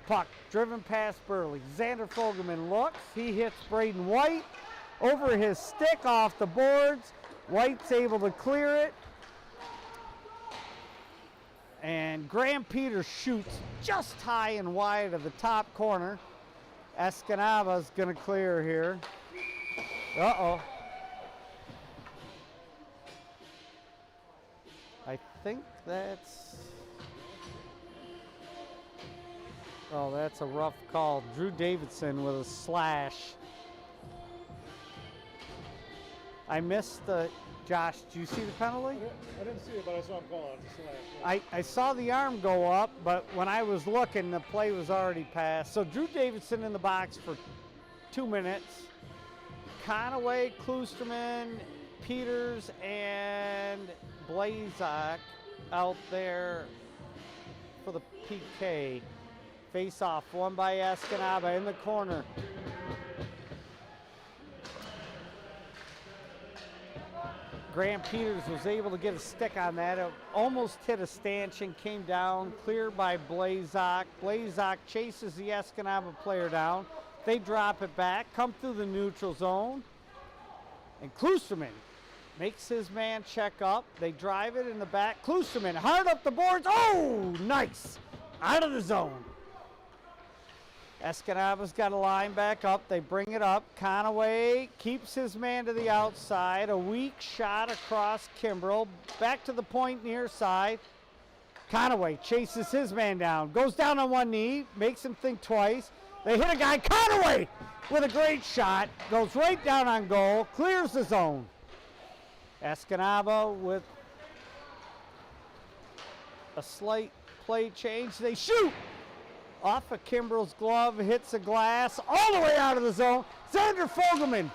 A: Puck driven past Burley. Xander Fogelman looks. He hits Braden White over his stick off the boards. White's able to clear it. And Graham Peters shoots just high and wide of the top corner. Escanaba's going to clear here. Uh-oh. I think that's... Oh, that's a rough call. Drew Davidson with a slash. I missed the... Josh, do you see the penalty?
C: I didn't see it, but I saw him call it. Slash.
A: I saw the arm go up, but when I was looking, the play was already passed. So Drew Davidson in the box for 2 minutes. Conaway, Kloosterman, Peters, and Blazak out there for the PK. Face off, won by Escanaba in the corner. Graham Peters was able to get a stick on that. It almost hit a stanchion, came down, cleared by Blazak. Blazak chases the Escanaba player down. They drop it back, come through the neutral zone. And Kloosterman makes his man check up. They drive it in the back. Kloosterman hard up the boards. Oh, nice. Out of the zone. Escanaba's got a line back up. They bring it up. Conaway keeps his man to the outside. A weak shot across Kimbrell. Back to the point near side. Conaway chases his man down. Goes down on one knee. Makes him think twice. They hit a guy. Conaway with a great shot. Goes right down on goal. Clears the zone. Escanaba with a slight play change. They shoot. Off of Kimbrell's glove, hits the glass, all the way out of the zone. Xander Fogelman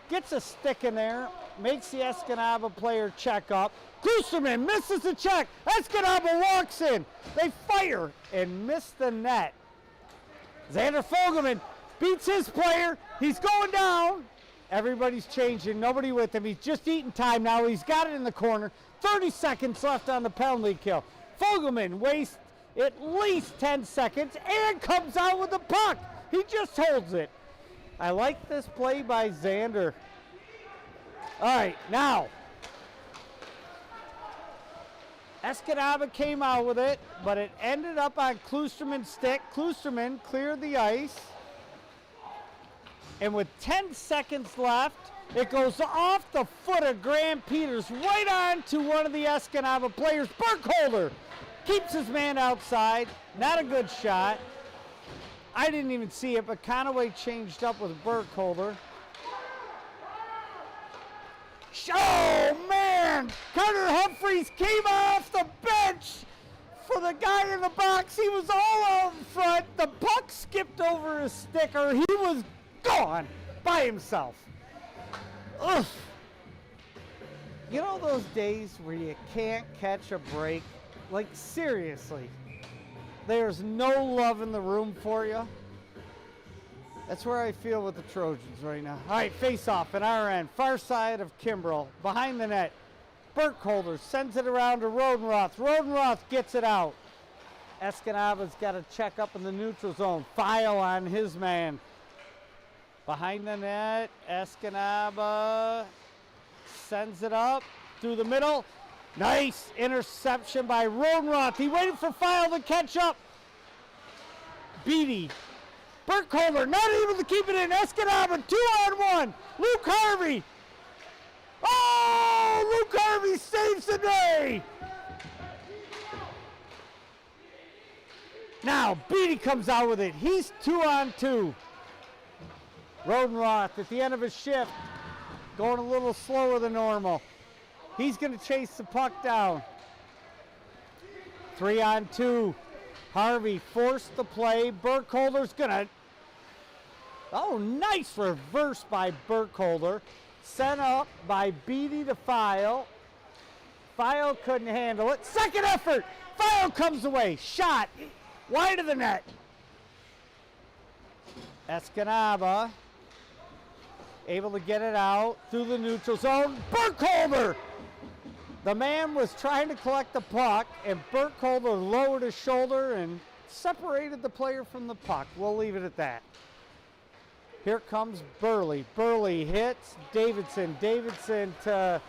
A: gets a stick in there, makes the Escanaba player check up. Kloosterman misses the check. Escanaba walks in. They fire and miss the net. Xander Fogelman beats his player. He's going down. Everybody's changing. Nobody with him. He's just eating time now. He's got it in the corner. 30 seconds left on the penalty kill. Fogelman wastes at least 10 seconds and comes out with the puck. He just holds it. I like this play by Xander. All right, now. Escanaba came out with it, but it ended up on Kloosterman's stick. Kloosterman cleared the ice. And with 10 seconds left, it goes off the foot of Graham Peters right on to one of the Escanaba players, Burkholder. Keeps his man outside. Not a good shot. I didn't even see it, but Conaway changed up with Burkholder. Oh, man! Carter Humphreys came off the bench for the guy in the box. He was all out in front. The puck skipped over his sticker. He was gone by himself. Ugh. You know those days where you can't catch a break? Like, seriously, there's no love in the room for you. That's where I feel with the Trojans right now. All right, face off at our end. Far side of Kimbrell, behind the net. Burkholder sends it around to Rodenroth. Rodenroth gets it out. Escanaba's got to check up in the neutral zone. File on his man. Behind the net, Escanaba sends it up through the middle. Nice interception by Rodenroth. He waited for File to catch up. Beatty. Burkholder not able to keep it in. Escanaba 2-on-1. Luke Harvey. Oh, Luke Harvey saves the day. Now Beatty comes out with it. He's 2-on-2. Rodenroth at the end of his shift, going a little slower than normal. He's going to chase the puck down. 3-on-2. Harvey forced the play. Burkholder's going to Oh, nice reverse by Burkholder. Sent up by Beatty to File. File couldn't handle it. Second effort. File comes away. Shot. Wide of the net. Escanaba able to get it out through the neutral zone. Burkholder! The man was trying to collect the puck, and Burkholder lowered his shoulder and separated the player from the puck. We'll leave it at that. Here comes Burley. Burley hits Davidson. Davidson to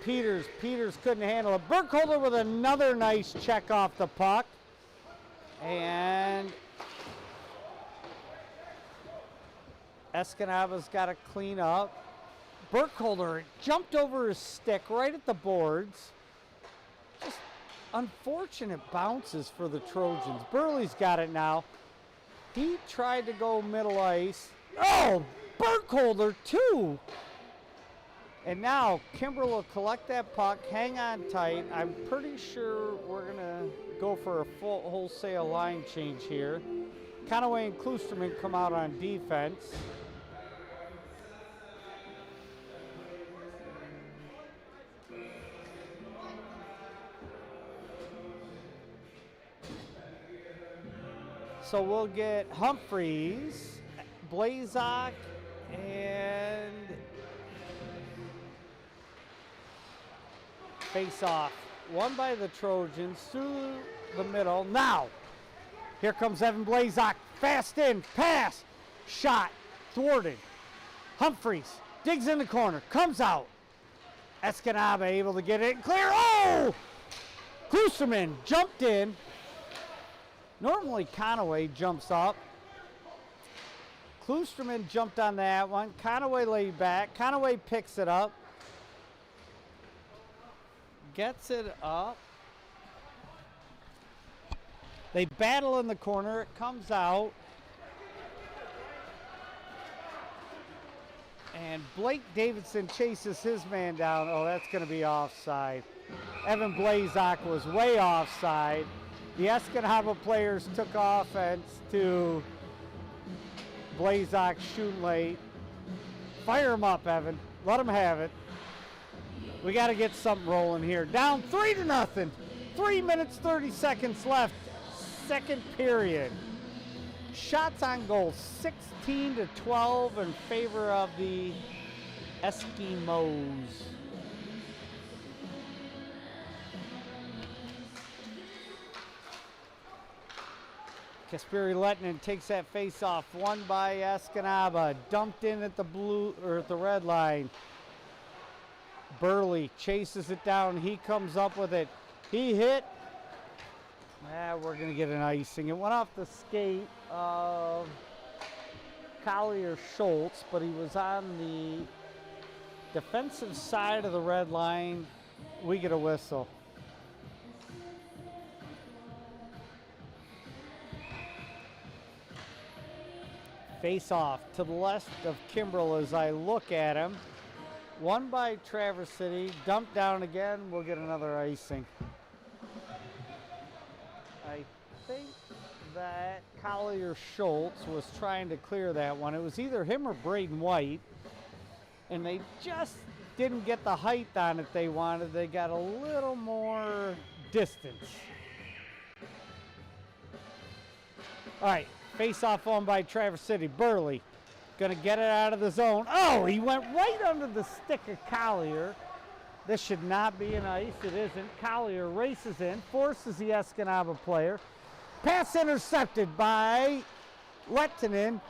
A: Peters. Peters couldn't handle it. Burkholder with another nice check off the puck. And Escanaba's got to clean up. Burkholder jumped over his stick right at the boards. Just unfortunate bounces for the Trojans. Burley's got it now. He tried to go middle ice. Oh, Burkholder too. And now Kimbrell will collect that puck, hang on tight. I'm pretty sure we're going to go for a full wholesale line change here. Conaway and Klusterman come out on defense. So we'll get Humphreys, Blazak, and face off. Won by the Trojans through the middle. Now, here comes Evan Blazak. Fast in, pass, shot, thwarted. Humphreys digs in the corner, comes out. Escanaba able to get it and clear. Oh! Klusterman jumped in. Normally Conaway jumps up. Klusterman jumped on that one. Conaway laid back. Conaway picks it up. Gets it up. They battle in the corner. It comes out. And Blake Davidson chases his man down. Oh, that's going to be offside. Evan Blazak was way offside. The Escanaba players took offense to Blazak shooting late. Fire him up, Evan. Let him have it. We got to get something rolling here. Down 3-0. 3 minutes, 30 seconds left. Second period. Shots on goal, 16-12 in favor of the Eskimos. Kasperi Lettinen takes that face off, won by Escanaba, dumped in at the blue or at the red line. Burley chases it down. He comes up with it. He hit. We're going to get an icing. It went off the skate of Collier Schultz, but he was on the defensive side of the red line. We get a whistle. Face off to the left of Kimbrell as I look at him. Won by Traverse City. Dumped down again. We'll get another icing. I think that Collier Schultz was trying to clear that one. It was either him or Braden White. And they just didn't get the height on it they wanted. They got a little more distance. All right. Face off on by Traverse City. Burley gonna get it out of the zone. Oh, he went right under the stick of Collier. This should not be an ice. It isn't. Collier races in, forces the Escanaba player. Pass intercepted by Lettinen.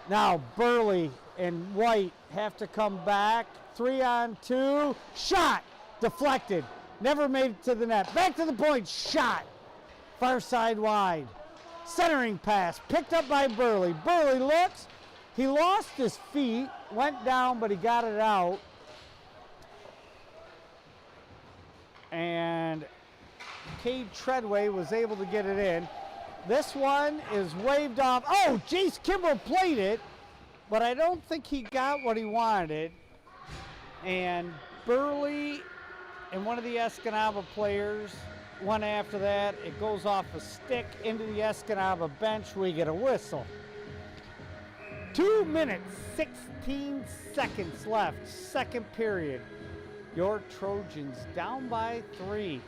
A: Now Burley and White have to come back. 3-on-2. Shot. Deflected. Never made it to the net. Back to the point. Shot. Far side wide. Centering pass, picked up by Burley. Burley looks, he lost his feet, went down, but he got it out. And Cade Treadway was able to get it in. This one is waved off. Oh, Jace Kimbrell played it, but I don't think he got what he wanted. And Burley and one of the Escanaba players one after that. It goes off a stick into the Escanaba bench. We get a whistle. 2 minutes, 16 seconds left, second period. Your Trojans down by 3.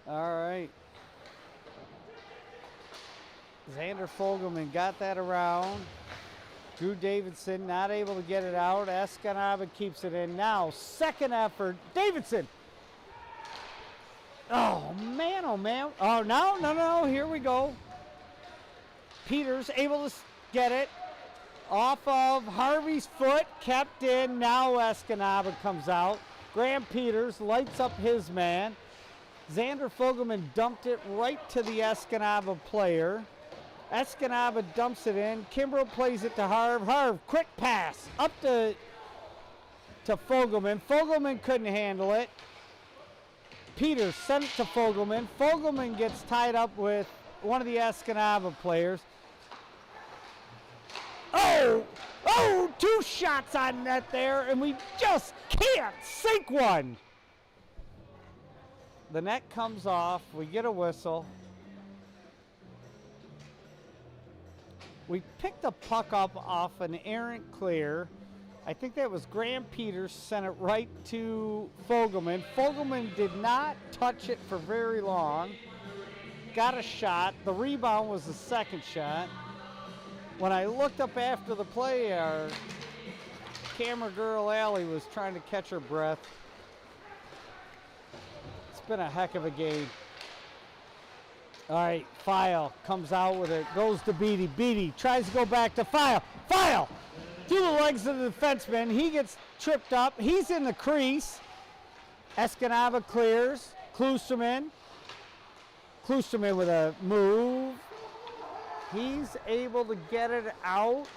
A: All right. Xander Fogelman got that around. Drew Davidson not able to get it out. Escanaba keeps it in now. Second effort. Davidson. Oh, man, oh, man. Oh, no. Here we go. Peters able to get it. Off of Harvey's foot. Kept in. Now Escanaba comes out. Graham Peters lights up his man. Xander Fogelman dumped it right to the Escanaba player. Escanaba dumps it in. Kimbrough plays it to Harv. Harv, quick pass up to Fogelman. Fogelman couldn't handle it. Peters sent it to Fogelman. Fogelman gets tied up with one of the Escanaba players. Oh, 2 shots on net there, and we just can't sink one. The net comes off. We get a whistle. We picked the puck up off an errant clear. I think that was Graham Peters, sent it right to Fogelman. Fogelman did not touch it for very long. Got a shot. The rebound was the second shot. When I looked up after the play, our camera girl, Allie, was trying to catch her breath. It's been a heck of a game. All right, File comes out with it, goes to Beatty. Beatty tries to go back to File. File through the legs of the defenseman. He gets tripped up. He's in the crease. Escanaba clears. Klusterman with a move. He's able to get it out.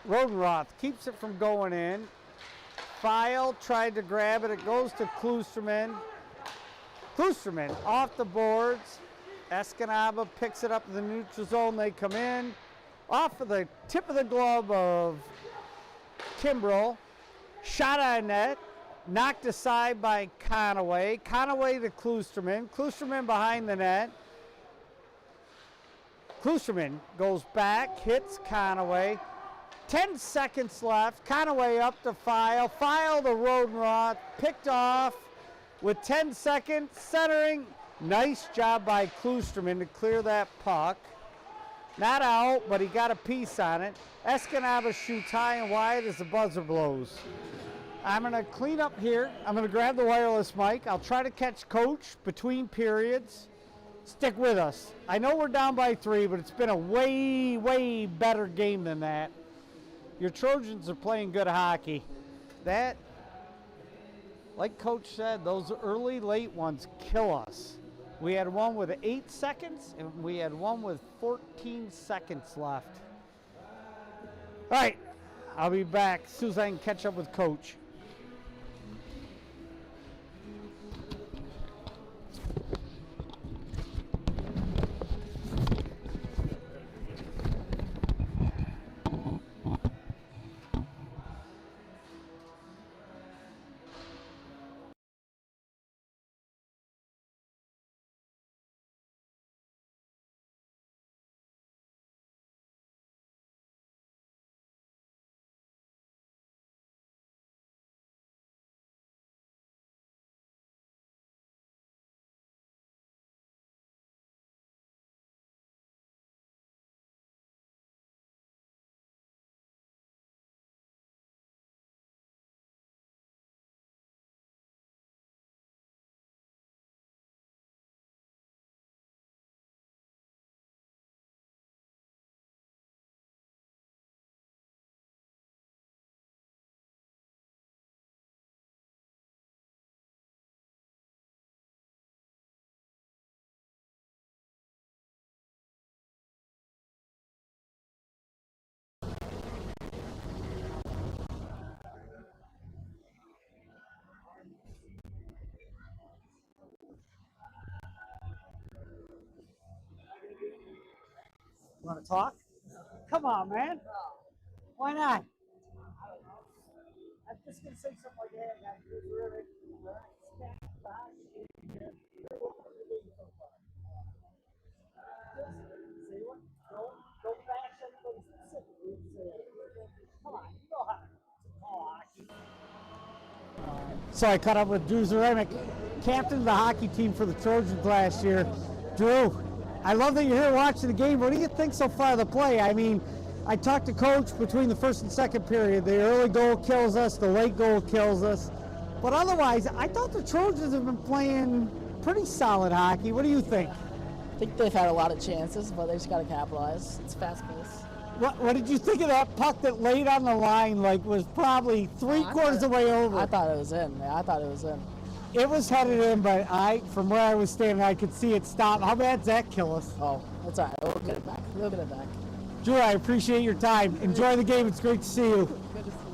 A: Rodenroth keeps it from going in. File tried to grab it. It goes to Klusterman. Klusterman off the boards. Escanaba picks it up in the neutral zone. They come in. Off of the tip of the glove of Kimbrough. Shot on net. Knocked aside by Conaway. Conaway to Klusterman. Klusterman behind the net. Klusterman goes back, hits Conaway. 10 seconds left. Conaway up to File. File to Rodenroth. Picked off with 10 seconds. Centering. Nice job by Klusterman to clear that puck. Not out, but he got a piece on it. Escanaba shoots high and wide as the buzzer blows. I'm going to clean up here. I'm going to grab the wireless mic. I'll try to catch Coach between periods. Stick with us. I know we're down by 3, but it's been a way, way better game than that. Your Trojans are playing good hockey. That, like Coach said, those early, late ones kill us. We had one with 8 seconds, and we had one with 14 seconds left. All right, I'll be back as soon as I can catch up with Coach. Want to talk? Come on, man. Why not?
E: just gonna say something like that. Yeah, you're really stacked the hockey team here. You're looking at the game so far. Just say what? Don't bash anybody specifically. Come on, you know how to call hockey. So I caught up with Drew Zaremick, captain of the hockey team for the Trojans last year. Drew, I love that you're here watching the game. What do you think so far of the play? I mean, I talked to Coach between the first and second period. The early goal kills us, the late goal kills us. But otherwise, I thought the Trojans have been playing pretty solid hockey. What do you think?
F: I think they've had a lot of chances, but they just got to capitalize. It's fast paced.
E: What did you think of that puck that laid on the line, like was probably three-quarters of the way over?
F: I thought it was in. Yeah, I thought it was in.
E: It was headed in, but from where I was standing, I could see it stop. How bad's that kill us?
F: Oh, that's all right. We'll get it back. We'll get it back.
E: Drew, I appreciate your time. Enjoy the game. It's great to see you.
F: Good to see you.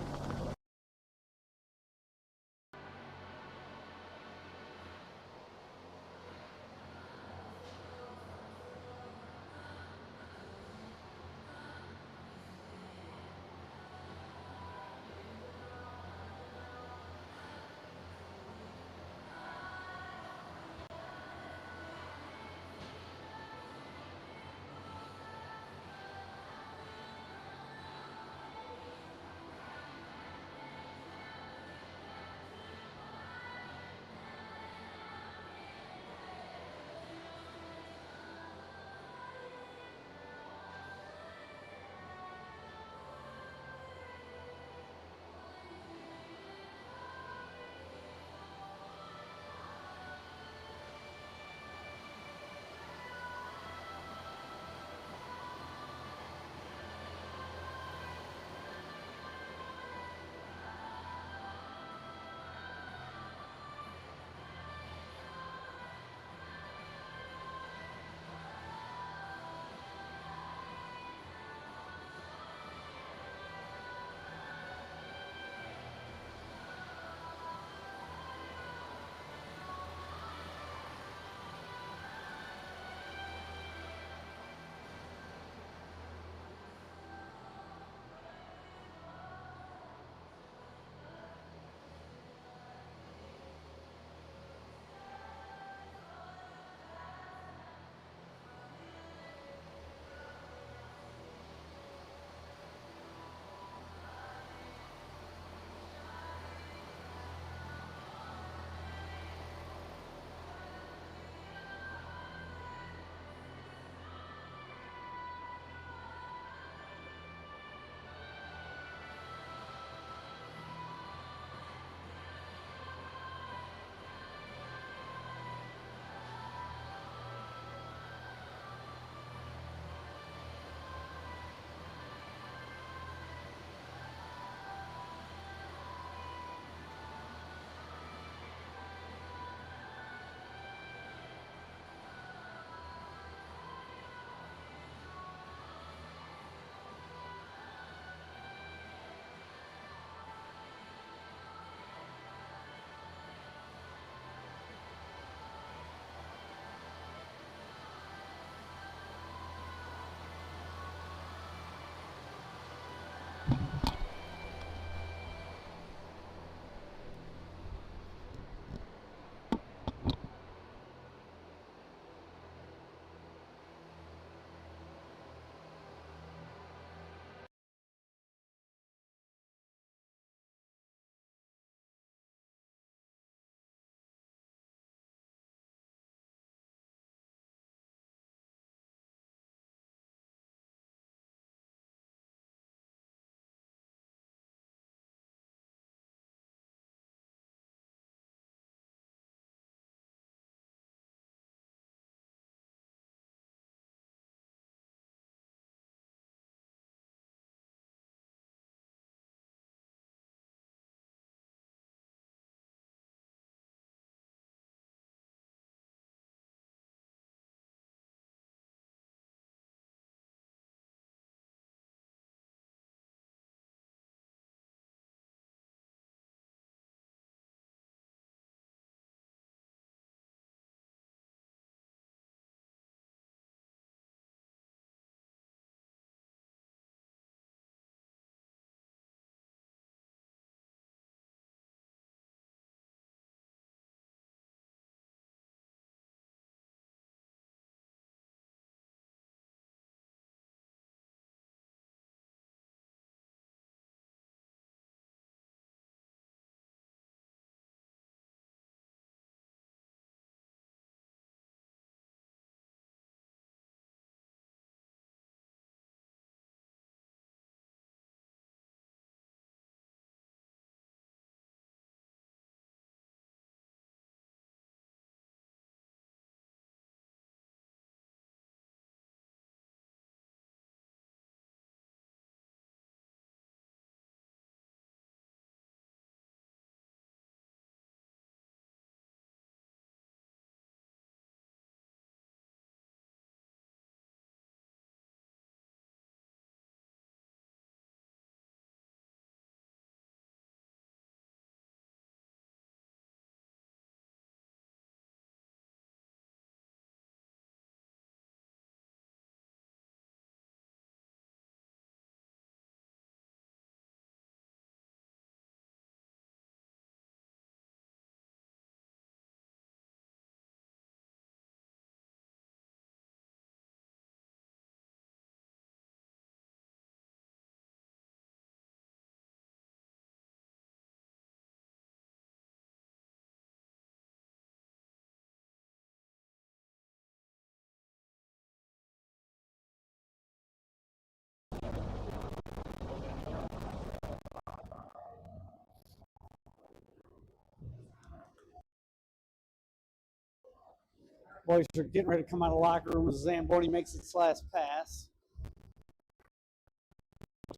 E: Boys are getting ready to come out of the locker room as Zamboni makes its last pass.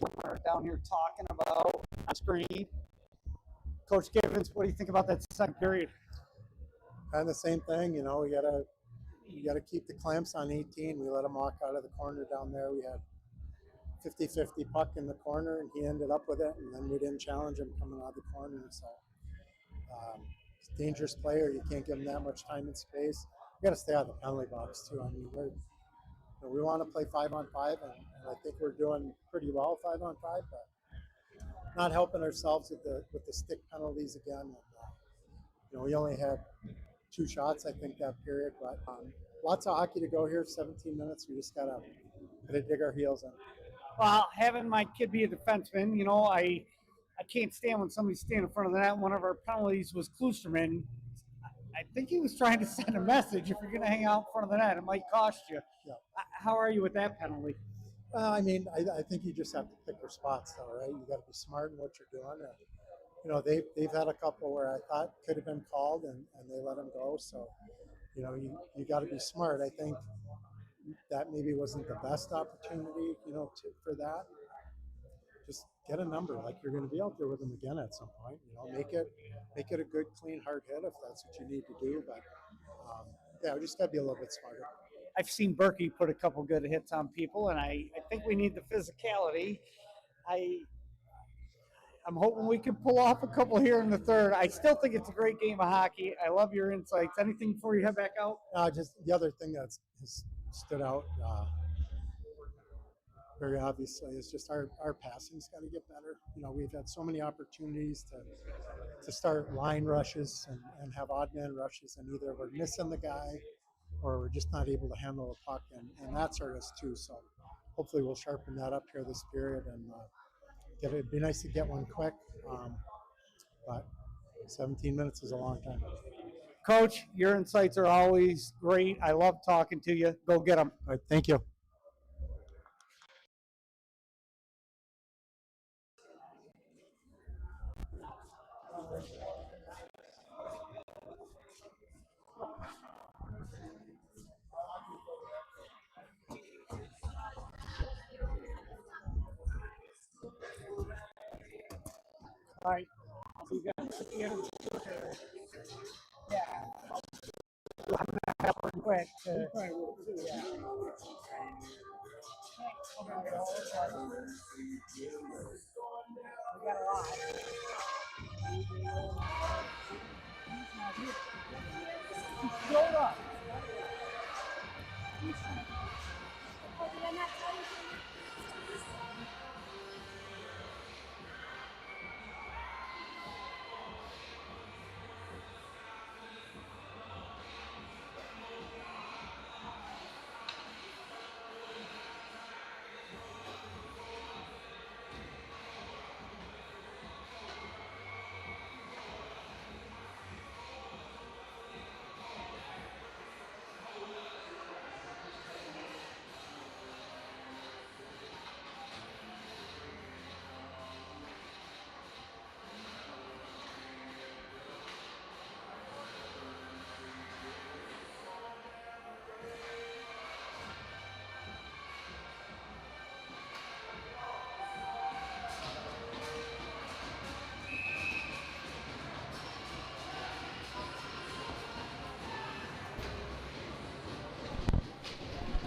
E: We're down here talking about on screen. Coach Givens, what do you think about that second period?
D: Kind of the same thing, you know. You gotta keep the clamps on 18. We let him walk out of the corner down there. We had 50-50 puck in the corner, and he ended up with it. And then we didn't challenge him coming out of the corner. So he's a dangerous player. You can't give him that much time and space. You got to stay out of the penalty box too. I mean, we want to play 5-on-5, and I think we're doing pretty well 5-on-5, but not helping ourselves with the stick penalties again. And, we only had 2 shots, I think, that period, but lots of hockey to go here. 17 minutes. We just gotta dig our heels in.
E: Well, having my kid be a defenseman, I can't stand when somebody's standing in front of the net. One of our penalties was Klusterman. I think he was trying to send a message. If you're going to hang out in front of the net, it might cost you.
D: Yeah.
E: How are you with that penalty?
D: I mean, I think you just have to pick your spots, though, right? You got to be smart in what you're doing. And, they've had a couple where I thought could have been called, and they let them go. So, you got to be smart. I think that maybe wasn't the best opportunity, for that. Just get a number. Like, you're going to be out there with them again at some point. Make it a good, clean, hard hit if that's what you need to do. But we just got to be a little bit smarter.
E: I've seen Berkey put a couple good hits on people, and I think we need the physicality. I'm hoping we can pull off a couple here in the third. I still think it's a great game of hockey. I love your insights. Anything before you head back out?
D: Just the other thing that has stood out very obviously is just our passing's got to get better. We've had so many opportunities to start line rushes and have odd man rushes, and either we're missing the guy or we're just not able to handle the puck, and that's hurt us too. So hopefully we'll sharpen that up here this period, and it'd be nice to get one quick, but 17 minutes is a long time.
E: Coach, your insights are always great. I love talking to you. Go get them.
D: All right, thank you.
E: All right. You guys, yeah. I'm going to have her quick. We got a lot. Build up.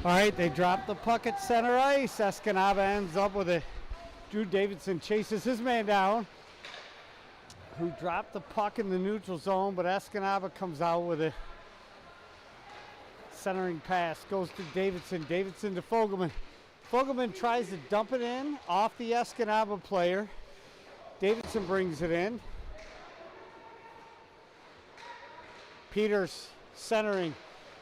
E: All right, they drop the puck at center ice. Escanaba ends up with it. Drew Davidson chases his man down, who dropped the puck in the neutral zone, but Escanaba comes out with it. Centering pass goes to Davidson. Davidson to Fogelman. Fogelman tries to dump it in off the Escanaba player. Davidson brings it in. Peters centering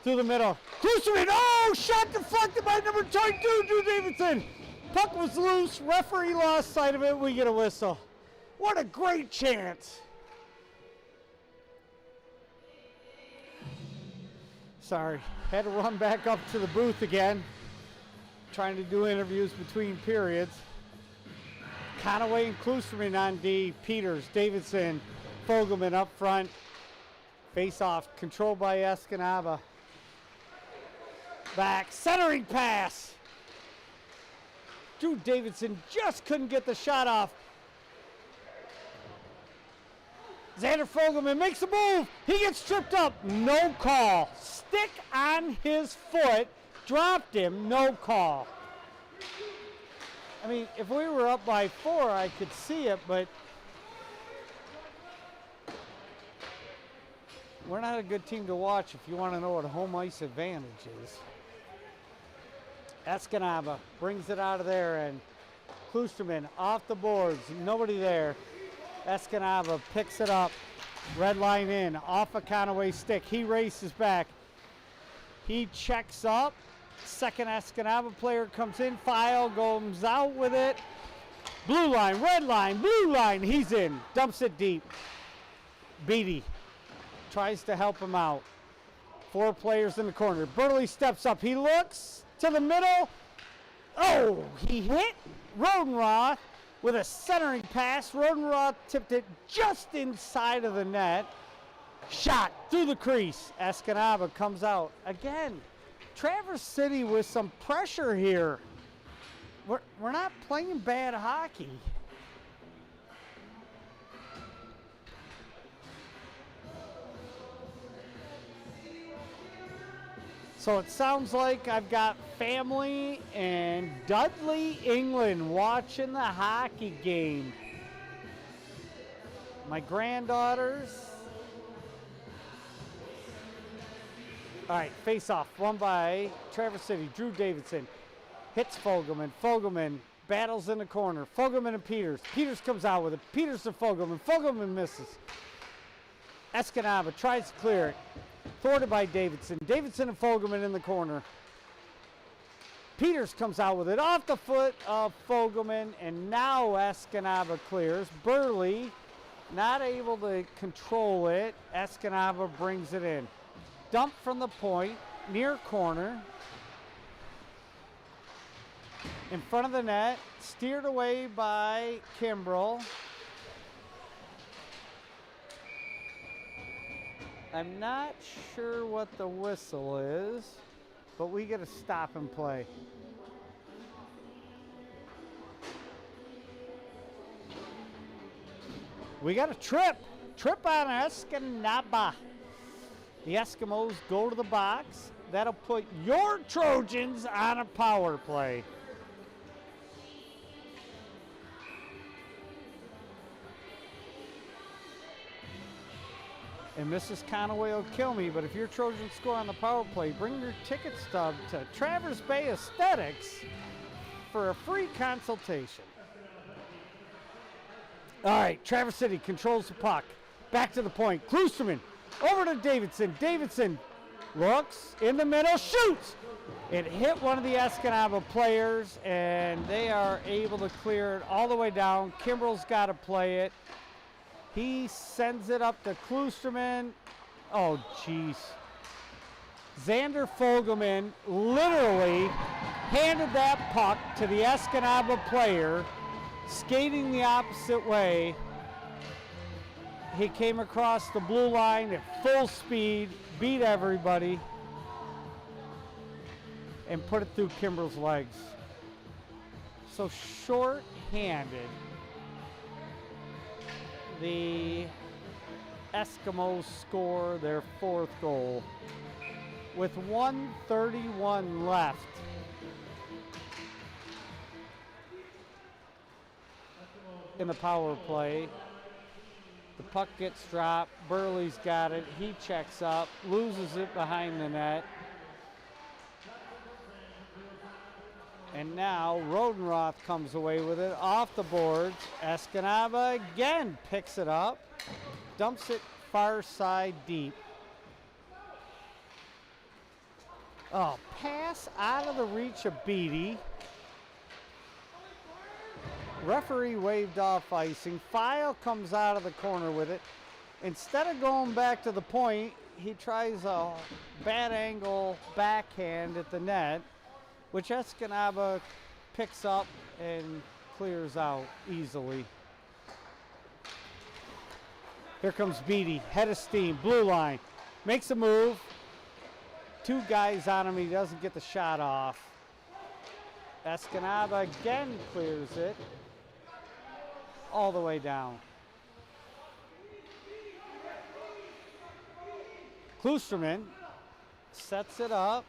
E: through the middle. Klusterman, shot deflected by number 22, Drew Davidson. Puck was loose. Referee lost sight of it. We get a whistle. What a great chance. Sorry, had to run back up to the booth again. Trying to do interviews between periods. Conaway and Klusterman on D. Peters, Davidson, Fogelman up front. Face off, controlled by Escanaba.
A: back, centering pass. Drew Davidson just couldn't get the shot off. Xander Fogelman makes a move. He gets tripped up. No call. Stick on his foot. Dropped him. No call. I mean, if we were up by 4, I could see it, but we're not a good team to watch if you want to know what home ice advantage is. Escanaba brings it out of there, and Kloosterman off the boards. Nobody there. Escanaba picks it up. Red line in. Off a Conaway stick. He races back. He checks up. Second Escanaba player comes in. File goes out with it. Blue line, red line, blue line. He's in. Dumps it deep. Beatty tries to help him out. 4 players in the corner. Burley steps up. He looks to the middle. Oh, he hit Rodenroth with a centering pass. Rodenroth tipped it just inside of the net. Shot through the crease. Escanaba comes out. Again, Traverse City with some pressure here. We're not playing bad hockey. So it sounds like I've got family in Dudley, England watching the hockey game. My granddaughters. All right, face off, won by Traverse City. Drew Davidson hits Fogelman. Fogelman battles in the corner. Fogelman and Peters. Peters comes out with it. Peters to Fogelman. Fogelman misses. Escanaba tries to clear it. Thwarted by Davidson. Davidson and Fogelman in the corner. Peters comes out with it off the foot of Fogelman, and now Escanaba clears. Burley not able to control it. Escanaba brings it in. Dump from the point, near corner. In front of the net, steered away by Kimbrell. I'm not sure what the whistle is, but we get a stop and play. We got a trip on Escanaba. The Eskimos go to the box. That'll put your Trojans on a power play. And Mrs. Conaway will kill me, but if your Trojans score on the power play, bring your ticket stub to Traverse Bay Aesthetics for a free consultation. All right, Traverse City controls the puck. Back to the point. Kloosterman over to Davidson. Davidson looks in the middle, shoots. It hit one of the Escanaba players, and they are able to clear it all the way down. Kimbrell's got to play it. He sends it up to Kloosterman. Oh, jeez. Xander Fogelman literally handed that puck to the Escanaba player, skating the opposite way. He came across the blue line at full speed, beat everybody, and put it through Kimbrell's legs. So short-handed. The Eskimos score their 4th goal with 1:31 left. In the power play. The puck gets dropped. Burley's got it. He checks up, loses it behind the net. And now Rodenroth comes away with it off the boards. Escanaba again picks it up, dumps it far side deep. Oh, pass out of the reach of Beatty. Referee waved off icing. File comes out of the corner with it. Instead of going back to the point, he tries a bad angle backhand at the net, which Escanaba picks up and clears out easily. Here comes Beatty, head of steam, blue line, makes a move, 2 guys on him. He doesn't get the shot off. Escanaba again clears it all the way down. Klusterman sets it up.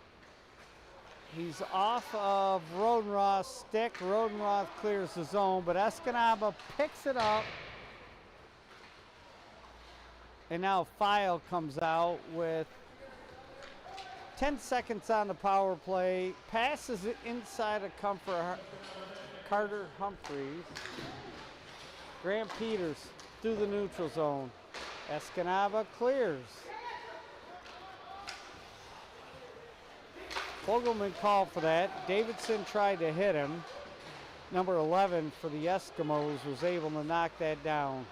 A: He's off of Rodenroth's stick. Rodenroth clears the zone, but Escanaba picks it up. And now File comes out with 10 seconds on the power play. Passes it inside of Carter Humphreys. Grant Peters through the neutral zone. Escanaba clears. Fogelman called for that. Davidson tried to hit him. Number 11 for the Eskimos was able to knock that down.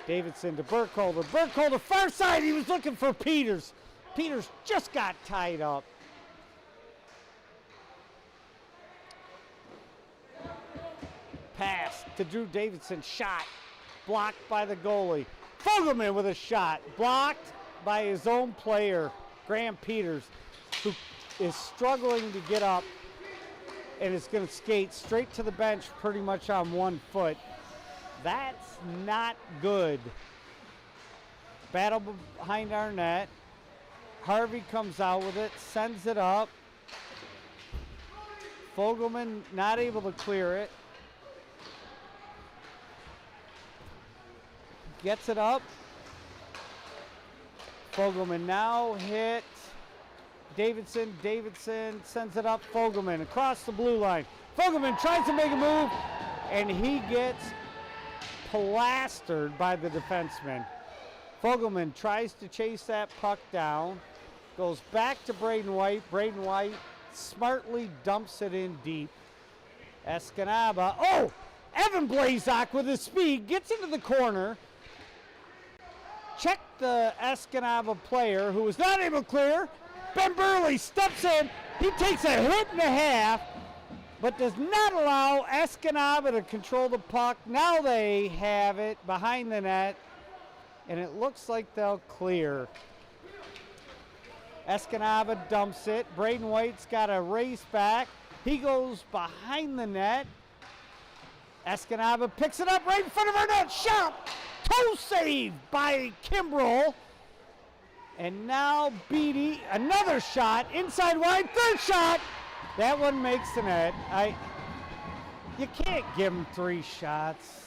A: Davidson to Burkholder. Burkholder far side. He was looking for Peters. Peters just got tied up. Pass to Drew Davidson. Shot blocked by the goalie. Fogelman with a shot. Blocked by his own player, Graham Peters, who is struggling to get up and is going to skate straight to the bench pretty much on 1 foot. That's not good. Battle behind our net. Harvey comes out with it, sends it up. Fogelman not able to clear it. Gets it up. Fogelman now hit Davidson. Davidson sends it up. Fogelman across the blue line. Fogelman tries to make a move, and he gets plastered by the defenseman. Fogelman tries to chase that puck down. Goes back to Braden White. Braden White smartly dumps it in deep. Escanaba. Oh! Evan Blazak with his speed gets into the corner. Check the Escanaba player who was not able to clear. Ben Burley steps in. He takes a hit and a half, but does not allow Escanaba to control the puck. Now they have it behind the net, and it looks like they'll clear. Escanaba dumps it. Braden White's got a race back. He goes behind the net. Escanaba picks it up right in front of our net. Shot! Toe save by Kimbrell. And now Beatty, another shot, inside wide, 3rd shot. That one makes the net. You can't give him 3 shots.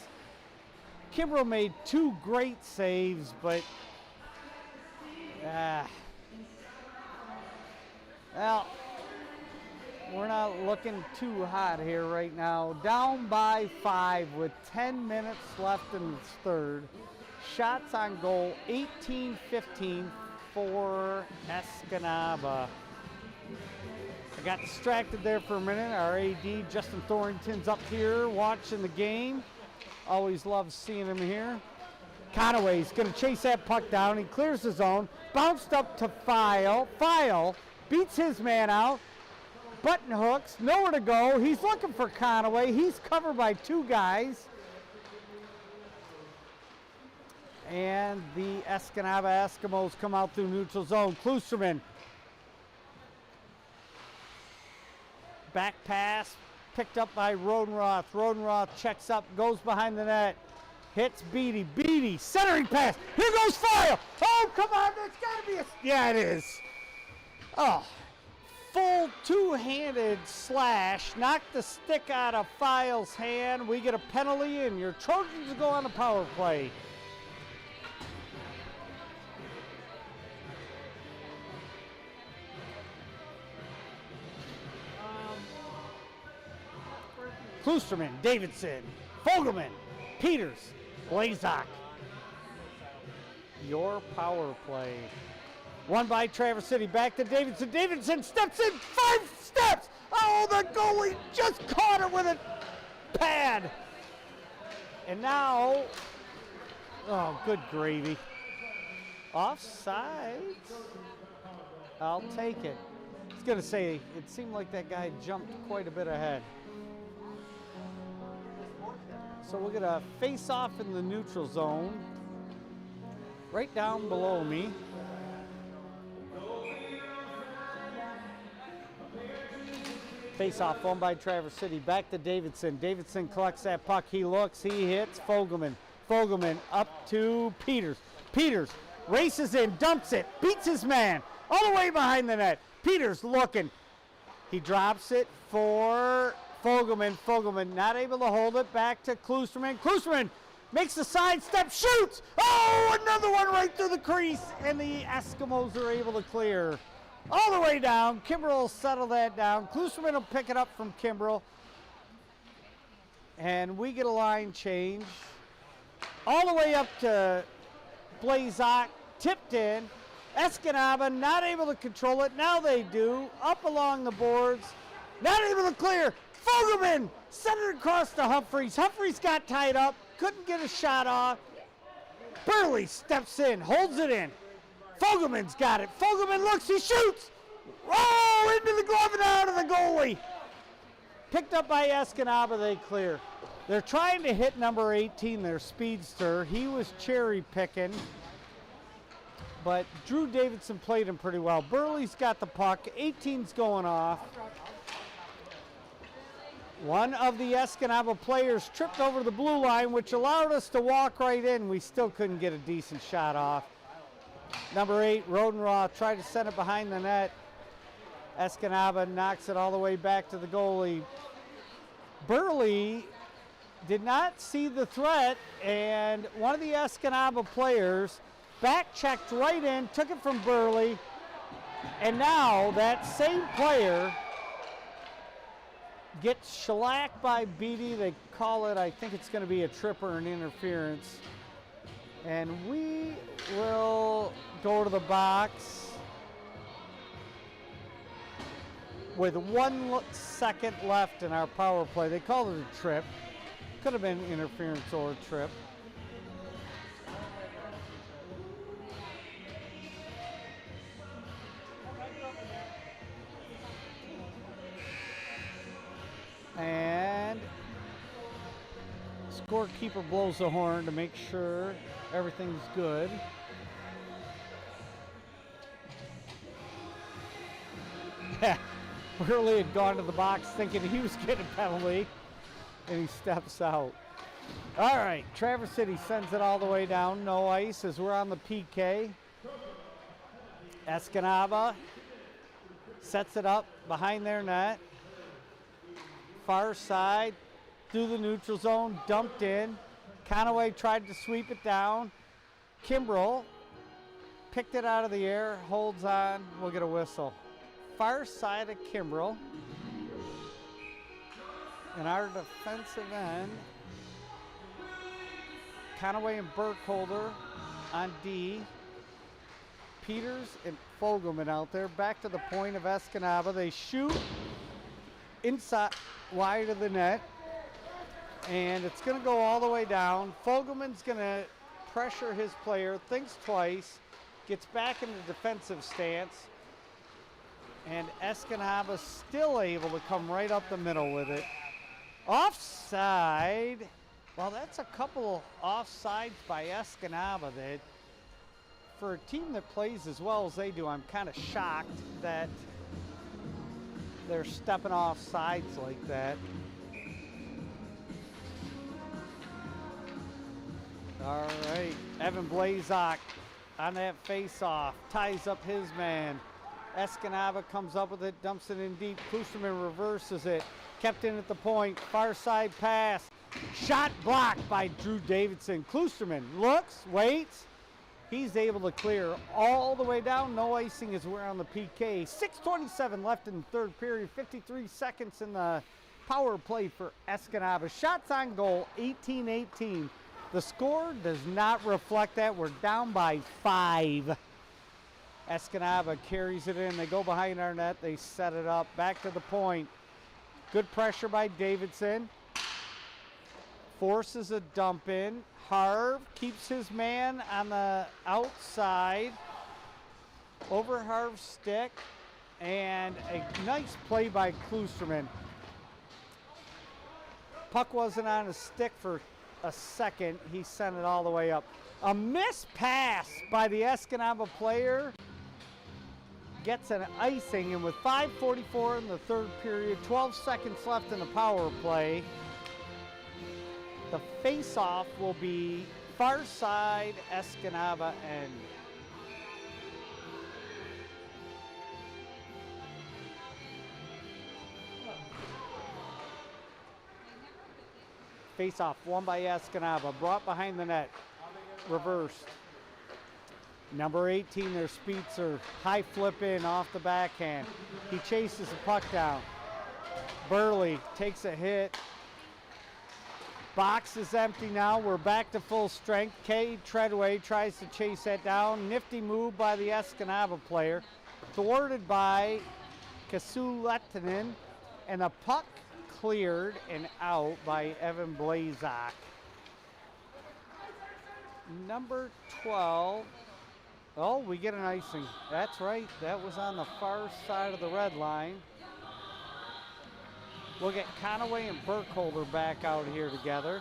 A: Kimbrell made 2 great saves, but well, we're not looking too hot here right now. Down by 5 with 10 minutes left in the third. Shots on goal, 18-15 for Escanaba. I got distracted there for a minute. Our AD, Justin Thornton's up here watching the game. Always love seeing him here. Conaway's going to chase that puck down. He clears the zone. Bounced up to File. File beats his man out. Button hooks, nowhere to go. He's looking for Conaway. He's covered by 2 guys. And the Escanaba Eskimos come out through neutral zone. Klusterman. Back pass, picked up by Rodenroth. Rodenroth checks up, goes behind the net. Hits Beatty. Beatty, centering pass. Here goes File. Oh, come on, that's got to be a... Yeah, it is. Oh. Full 2-handed slash, knocked the stick out of File's hand. We get a penalty, and your Trojans go on the power play. Klusterman, Davidson, Fogelman, Peters, Blazak. Your power play. Won by Traverse City. Back to Davidson. Davidson steps in 5 steps. Oh, the goalie just caught it with a pad. And now, oh, good gravy. Offside. I'll take it. I was going to say, it seemed like that guy jumped quite a bit ahead. So we're going to face off in the neutral zone. Right down below me. Face off, won by Traverse City. Back to Davidson. Davidson collects that puck. He looks, he hits Fogelman. Fogelman up to Peters. Peters races in, dumps it, beats his man all the way behind the net. Peters looking. He drops it for Fogelman. Fogelman not able to hold it. Back to Klusterman. Klusterman makes the sidestep, shoots. Oh, another one right through the crease, and the Eskimos are able to clear all the way down. Kimbrell will settle that down. Klusterman will pick it up from Kimbrell. And we get a line change all the way up to Blazak, tipped in. Escanaba not able to control it. Now they do. Up along the boards. Not able to clear. Fogelman centered across to Humphreys. Humphreys got tied up. Couldn't get a shot off. Burley steps in. Holds it in. Fogelman's got it. Fogelman looks. He shoots. Oh, into the glove and out of the goalie. Picked up by Escanaba. They clear. They're trying to hit number 18, their speedster. He was cherry picking. But Drew Davidson played him pretty well. Burley's got the puck. 18's going off. One of the Escanaba players tripped over the blue line, which allowed us to walk right in. We still couldn't get a decent shot off. Number 8, Rodenroth, tried to send it behind the net. Escanaba knocks it all the way back to the goalie. Burley did not see the threat, and one of the Escanaba players back-checked right in, took it from Burley, and now that same player gets shellacked by Beatty. They call it, I think it's going to be a trip or an interference. And we will go to the box with 1 second left in our power play. They called it a trip. Could have been interference or a trip. And scorekeeper blows the horn to make sure everything's good. Yeah, Burley had gone to the box thinking he was getting a penalty, and he steps out. All right, Traverse City sends it all the way down. No ice as we're on the PK. Escanaba sets it up behind their net. Far side, through the neutral zone, dumped in. Conaway tried to sweep it down. Kimbrell picked it out of the air, holds on, we'll get a whistle. Far side of Kimbrell. And our defensive end, Conaway and Burkholder on D. Peters and Fogelman out there. Back to the point of Escanaba. They shoot inside, wide of the net. And it's going to go all the way down. Fogelman's going to pressure his player, thinks twice, gets back in the defensive stance. And Escanaba still able to come right up the middle with it. Offside. Well, that's a couple offsides by Escanaba that, for a team that plays as well as they do, I'm kind of shocked that they're stepping off sides like that. All right, Evan Blazak on that face-off, ties up his man. Escanaba comes up with it, dumps it in deep. Klusterman reverses it, kept in at the point, far side pass. Shot blocked by Drew Davidson. Klusterman looks, waits. He's able to clear all the way down. No icing as we're on the PK. 6:27 left in the third period. 53 seconds in the power play for Escanaba. Shots on goal, 18-18. The score does not reflect that. We're down by 5. Escanaba carries it in. They go behind our net. They set it up. Back to the point. Good pressure by Davidson. Forces a dump in. Harv keeps his man on the outside. Over Harv's stick. And a nice play by Klusterman. Puck wasn't on his stick for a second. He sent it all the way up. A missed pass by the Escanaba player gets an icing, and with 5:44 in the third period, 12 seconds left in the power play, the face-off will be far side Escanaba end. Face-off won by Escanaba, brought behind the net, reversed. Number 18, their Speedster, high flip in off the backhand. He chases the puck down. Burley takes a hit. Box is empty now. We're back to full strength. Cade Treadway tries to chase that down. Nifty move by the Escanaba player. Thwarted by Kasuletinen, and the puck cleared and out by Evan Blazak. Number 12. Oh, we get an icing. That's right. That was on the far side of the red line. We'll get Conaway and Burkholder back out here together.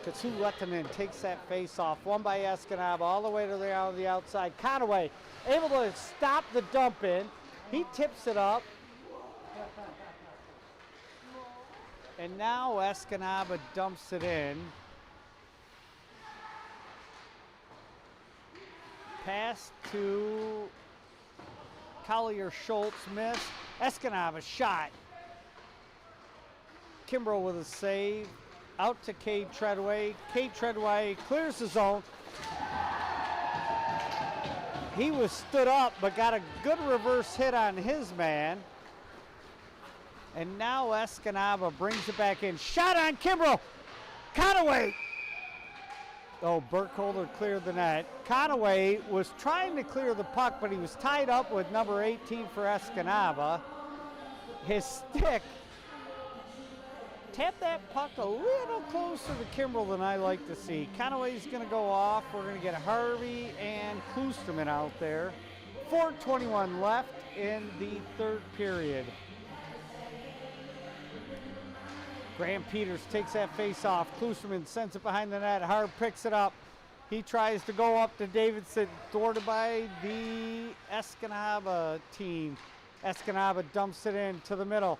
A: Katsu-Lettinen takes that face off. Won by Escanaba all the way to the outside. Conaway able to stop the dump in. He tips it up. And now Escanaba dumps it in. Pass to Collier Schultz, missed. Escanaba shot. Kimbrough with a save. Out to Cade Treadway. Cade Treadway clears the zone. He was stood up, but got a good reverse hit on his man. And now Escanaba brings it back in. Shot on Kimbrough. Conaway. Oh, Burkholder cleared the net. Conaway was trying to clear the puck, but he was tied up with number 18 for Escanaba. His stick tapped that puck a little closer to Kimbrough than I like to see. Conaway's going to go off. We're going to get Harvey and Klusterman out there. 4:21 left in the third period. Graham Peters takes that face off. Klusterman sends it behind the net. Harv picks it up. He tries to go up to Davidson, thwarted by the Escanaba team. Escanaba dumps it in to the middle.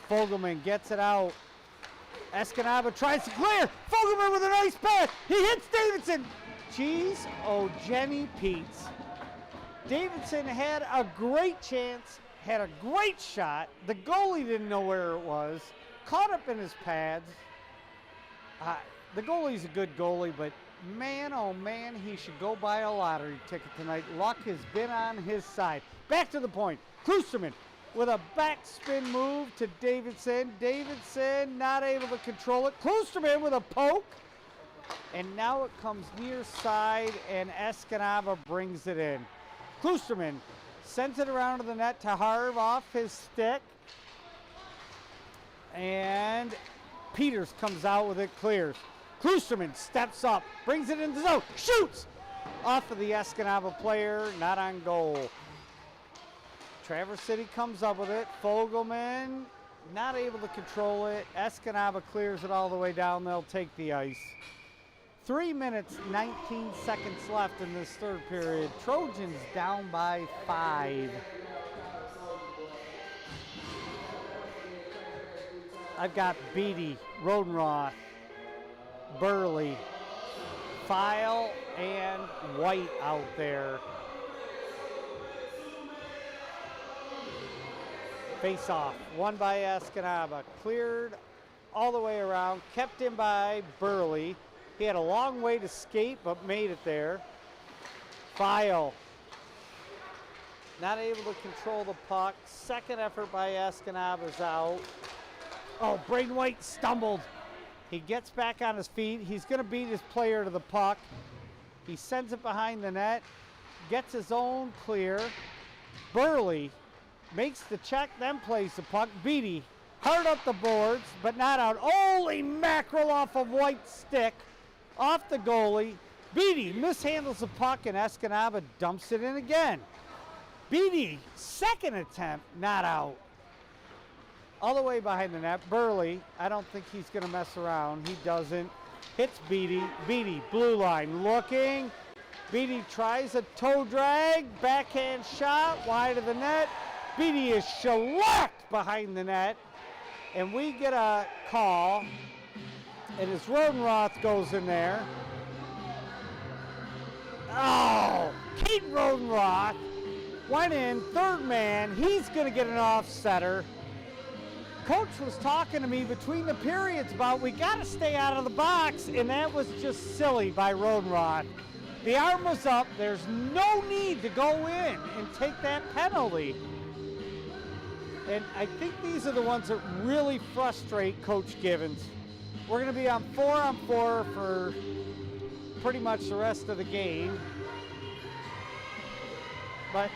A: Fogelman gets it out. Escanaba tries to clear. Fogelman with a nice pass. He hits Davidson. Jeez, oh, Jenny Peets. Davidson had a great chance, had a great shot. The goalie didn't know where it was. Caught up in his pads. The goalie's a good goalie, but man, oh man, he should go buy a lottery ticket tonight. Luck has been on his side. Back to the point. Klusterman with a backspin move to Davidson. Davidson not able to control it. Klusterman with a poke. And now it comes near side, and Escanaba brings it in. Klusterman sends it around to the net to Harv off his stick. And Peters comes out with it, clears. Klusterman steps up, brings it into the zone, shoots! Off of the Escanaba player, not on goal. Traverse City comes up with it. Fogelman not able to control it. Escanaba clears it all the way down. They'll take the ice. 3 minutes, 19 seconds left in this third period. Trojans down by 5. I've got Beatty, Rodenroth, Burley, File, and White out there. Face off, won by Escanaba, cleared all the way around, kept in by Burley. He had a long way to skate, but made it there. File, not able to control the puck. Second effort by Escanaba's out. Oh, Braden White stumbled. He gets back on his feet. He's going to beat his player to the puck. He sends it behind the net, gets his own clear. Burley makes the check, then plays the puck. Beatty hard up the boards, but not out. Holy mackerel off of White's stick, off the goalie. Beatty mishandles the puck, and Escanaba dumps it in again. Beatty, second attempt, not out. All the way behind the net. Burley, I don't think he's going to mess around. He doesn't. Hits Beatty. Beatty, blue line, looking. Beatty tries a toe drag. Backhand shot, wide of the net. Beatty is shellacked behind the net. And we get a call. And as Rodenroth goes in there. Oh, Kate Rodenroth went in, third man. He's going to get an offsetter. Coach was talking to me between the periods about we got to stay out of the box, and that was just silly by Rodenroth. The arm was up. There's no need to go in and take that penalty. And I think these are the ones that really frustrate Coach Givens. We're going to be on 4-on-4 for pretty much the rest of the game. But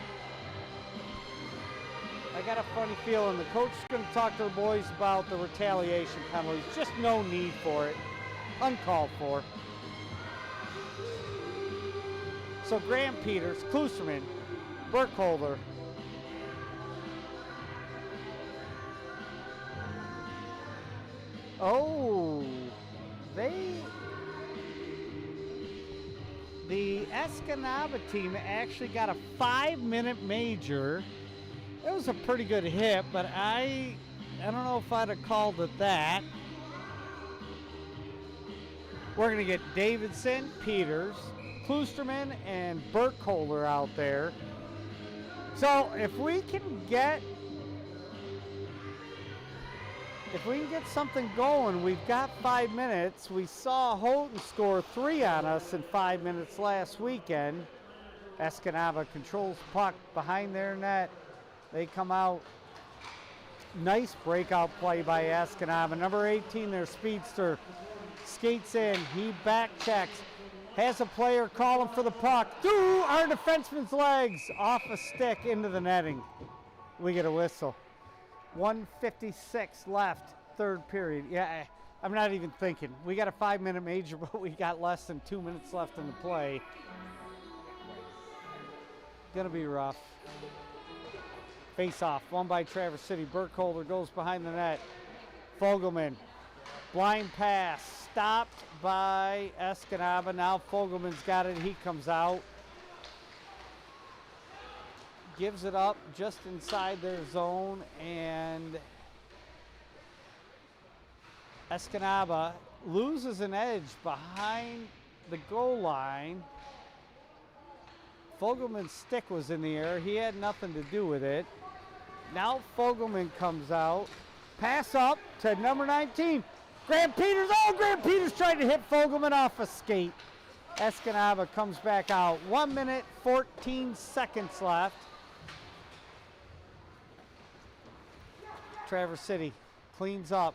A: I got a funny feeling the coach is going to talk to the boys about the retaliation penalties. Just no need for it. Uncalled for. So Graham Peters, Klusterman, Burkholder. Oh, the Escanaba team actually got a 5-minute major. It was a pretty good hit, but I don't know if I'd have called it that. We're going to get Davidson, Peters, Klusterman, and Burkholder out there. So if we can get something going, we've got 5 minutes. We saw Houghton score 3 on us in 5 minutes last weekend. Escanaba controls puck behind their net. They come out. Nice breakout play by Escanaba. Number 18, their speedster, skates in. He back checks. Has a player calling for the puck. Through our defenseman's legs. Off a stick into the netting. We get a whistle. 1:56 left, third period. Yeah, I'm not even thinking. We got a 5-minute major, but we got less than 2 minutes left in the play. Gonna be rough. Face off, won by Traverse City. Burkholder goes behind the net. Fogelman, blind pass, stopped by Escanaba. Now Fogelman's got it, he comes out. Gives it up just inside their zone, and Escanaba loses an edge behind the goal line. Fogelman's stick was in the air. He had nothing to do with it. Now Fogelman comes out. Pass up to number 19. Graham Peters. Oh, Graham Peters tried to hit Fogelman off a skate. Escanaba comes back out. 1 minute, 14 seconds left. Traverse City cleans up.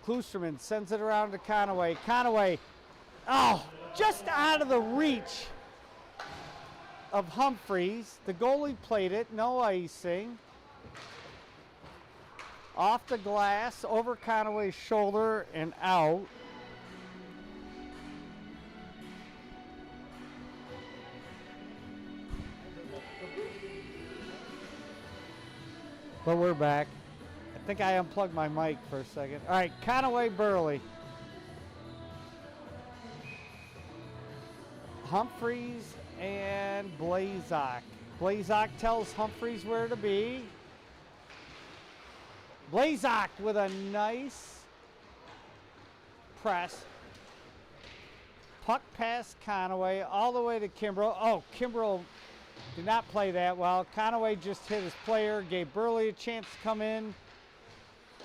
A: Klusterman sends it around to Conaway. Conaway, oh, just out of the reach of Humphreys. The goalie played it, no icing. Off the glass, over Conaway's shoulder and out. But we're back. I think I unplugged my mic for a second. All right, Conaway, Burley. Humphreys and Blazak. Blazak tells Humphreys where to be. Blazak with a nice press. Puck past Conaway all the way to Kimbrough. Oh, Kimbrough did not play that well. Conaway just hit his player, gave Burley a chance to come in.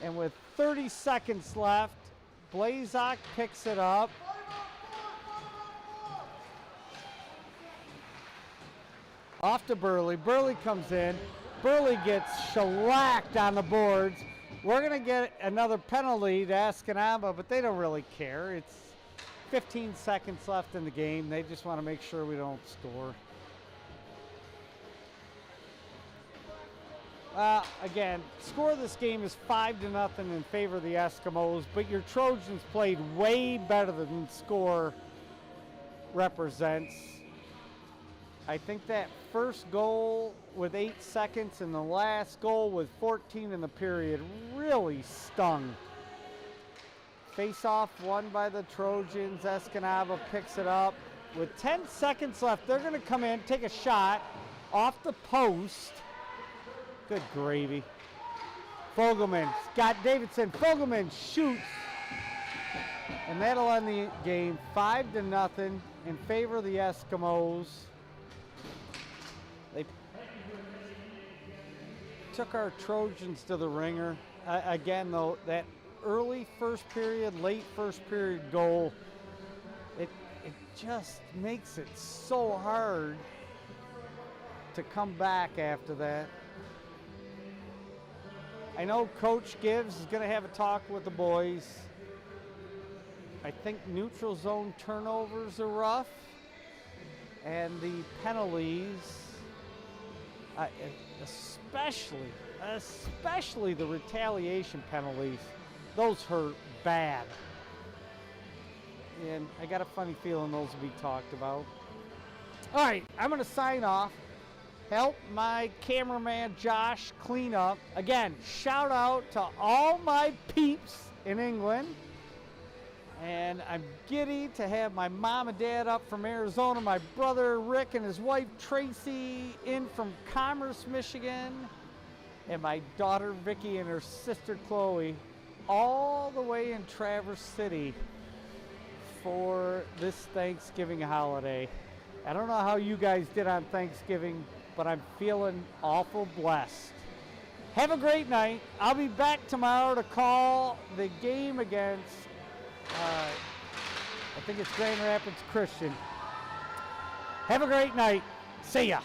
A: And with 30 seconds left, Blazak picks it up. Off to Burley. Burley comes in. Burley gets shellacked on the boards. We're going to get another penalty to Escanaba, but they don't really care. It's 15 seconds left in the game. They just want to make sure we don't score. Again, score of this game is 5-0 in favor of the Eskimos, but your Trojans played way better than score represents. I think that first goal with 8 seconds and the last goal with 14 in the period really stung. Face-off won by the Trojans. Escanaba picks it up. With 10 seconds left, they're going to come in, take a shot off the post. Good gravy. Fogelman, Scott Davidson. Fogelman shoots. And that'll end the game 5-0 in favor of the Eskimos. They took our Trojans to the ringer. Again, though, that early first period, late first period goal, it just makes it so hard to come back after that. I know Coach Gibbs is going to have a talk with the boys. I think neutral zone turnovers are rough, and the penalties, especially the retaliation penalties, those hurt bad. And I got a funny feeling those will be talked about. All right, I'm going to sign off. Help my cameraman Josh clean up. Again, shout out to all my peeps in England. And I'm giddy to have my mom and dad up from Arizona, my brother Rick and his wife Tracy in from Commerce, Michigan, and my daughter Vicky and her sister Chloe all the way in Traverse City for this Thanksgiving holiday. I don't know how you guys did on Thanksgiving, but I'm feeling awful blessed. Have a great night. I'll be back tomorrow to call the game against, I think it's Grand Rapids Christian. Have a great night. See ya.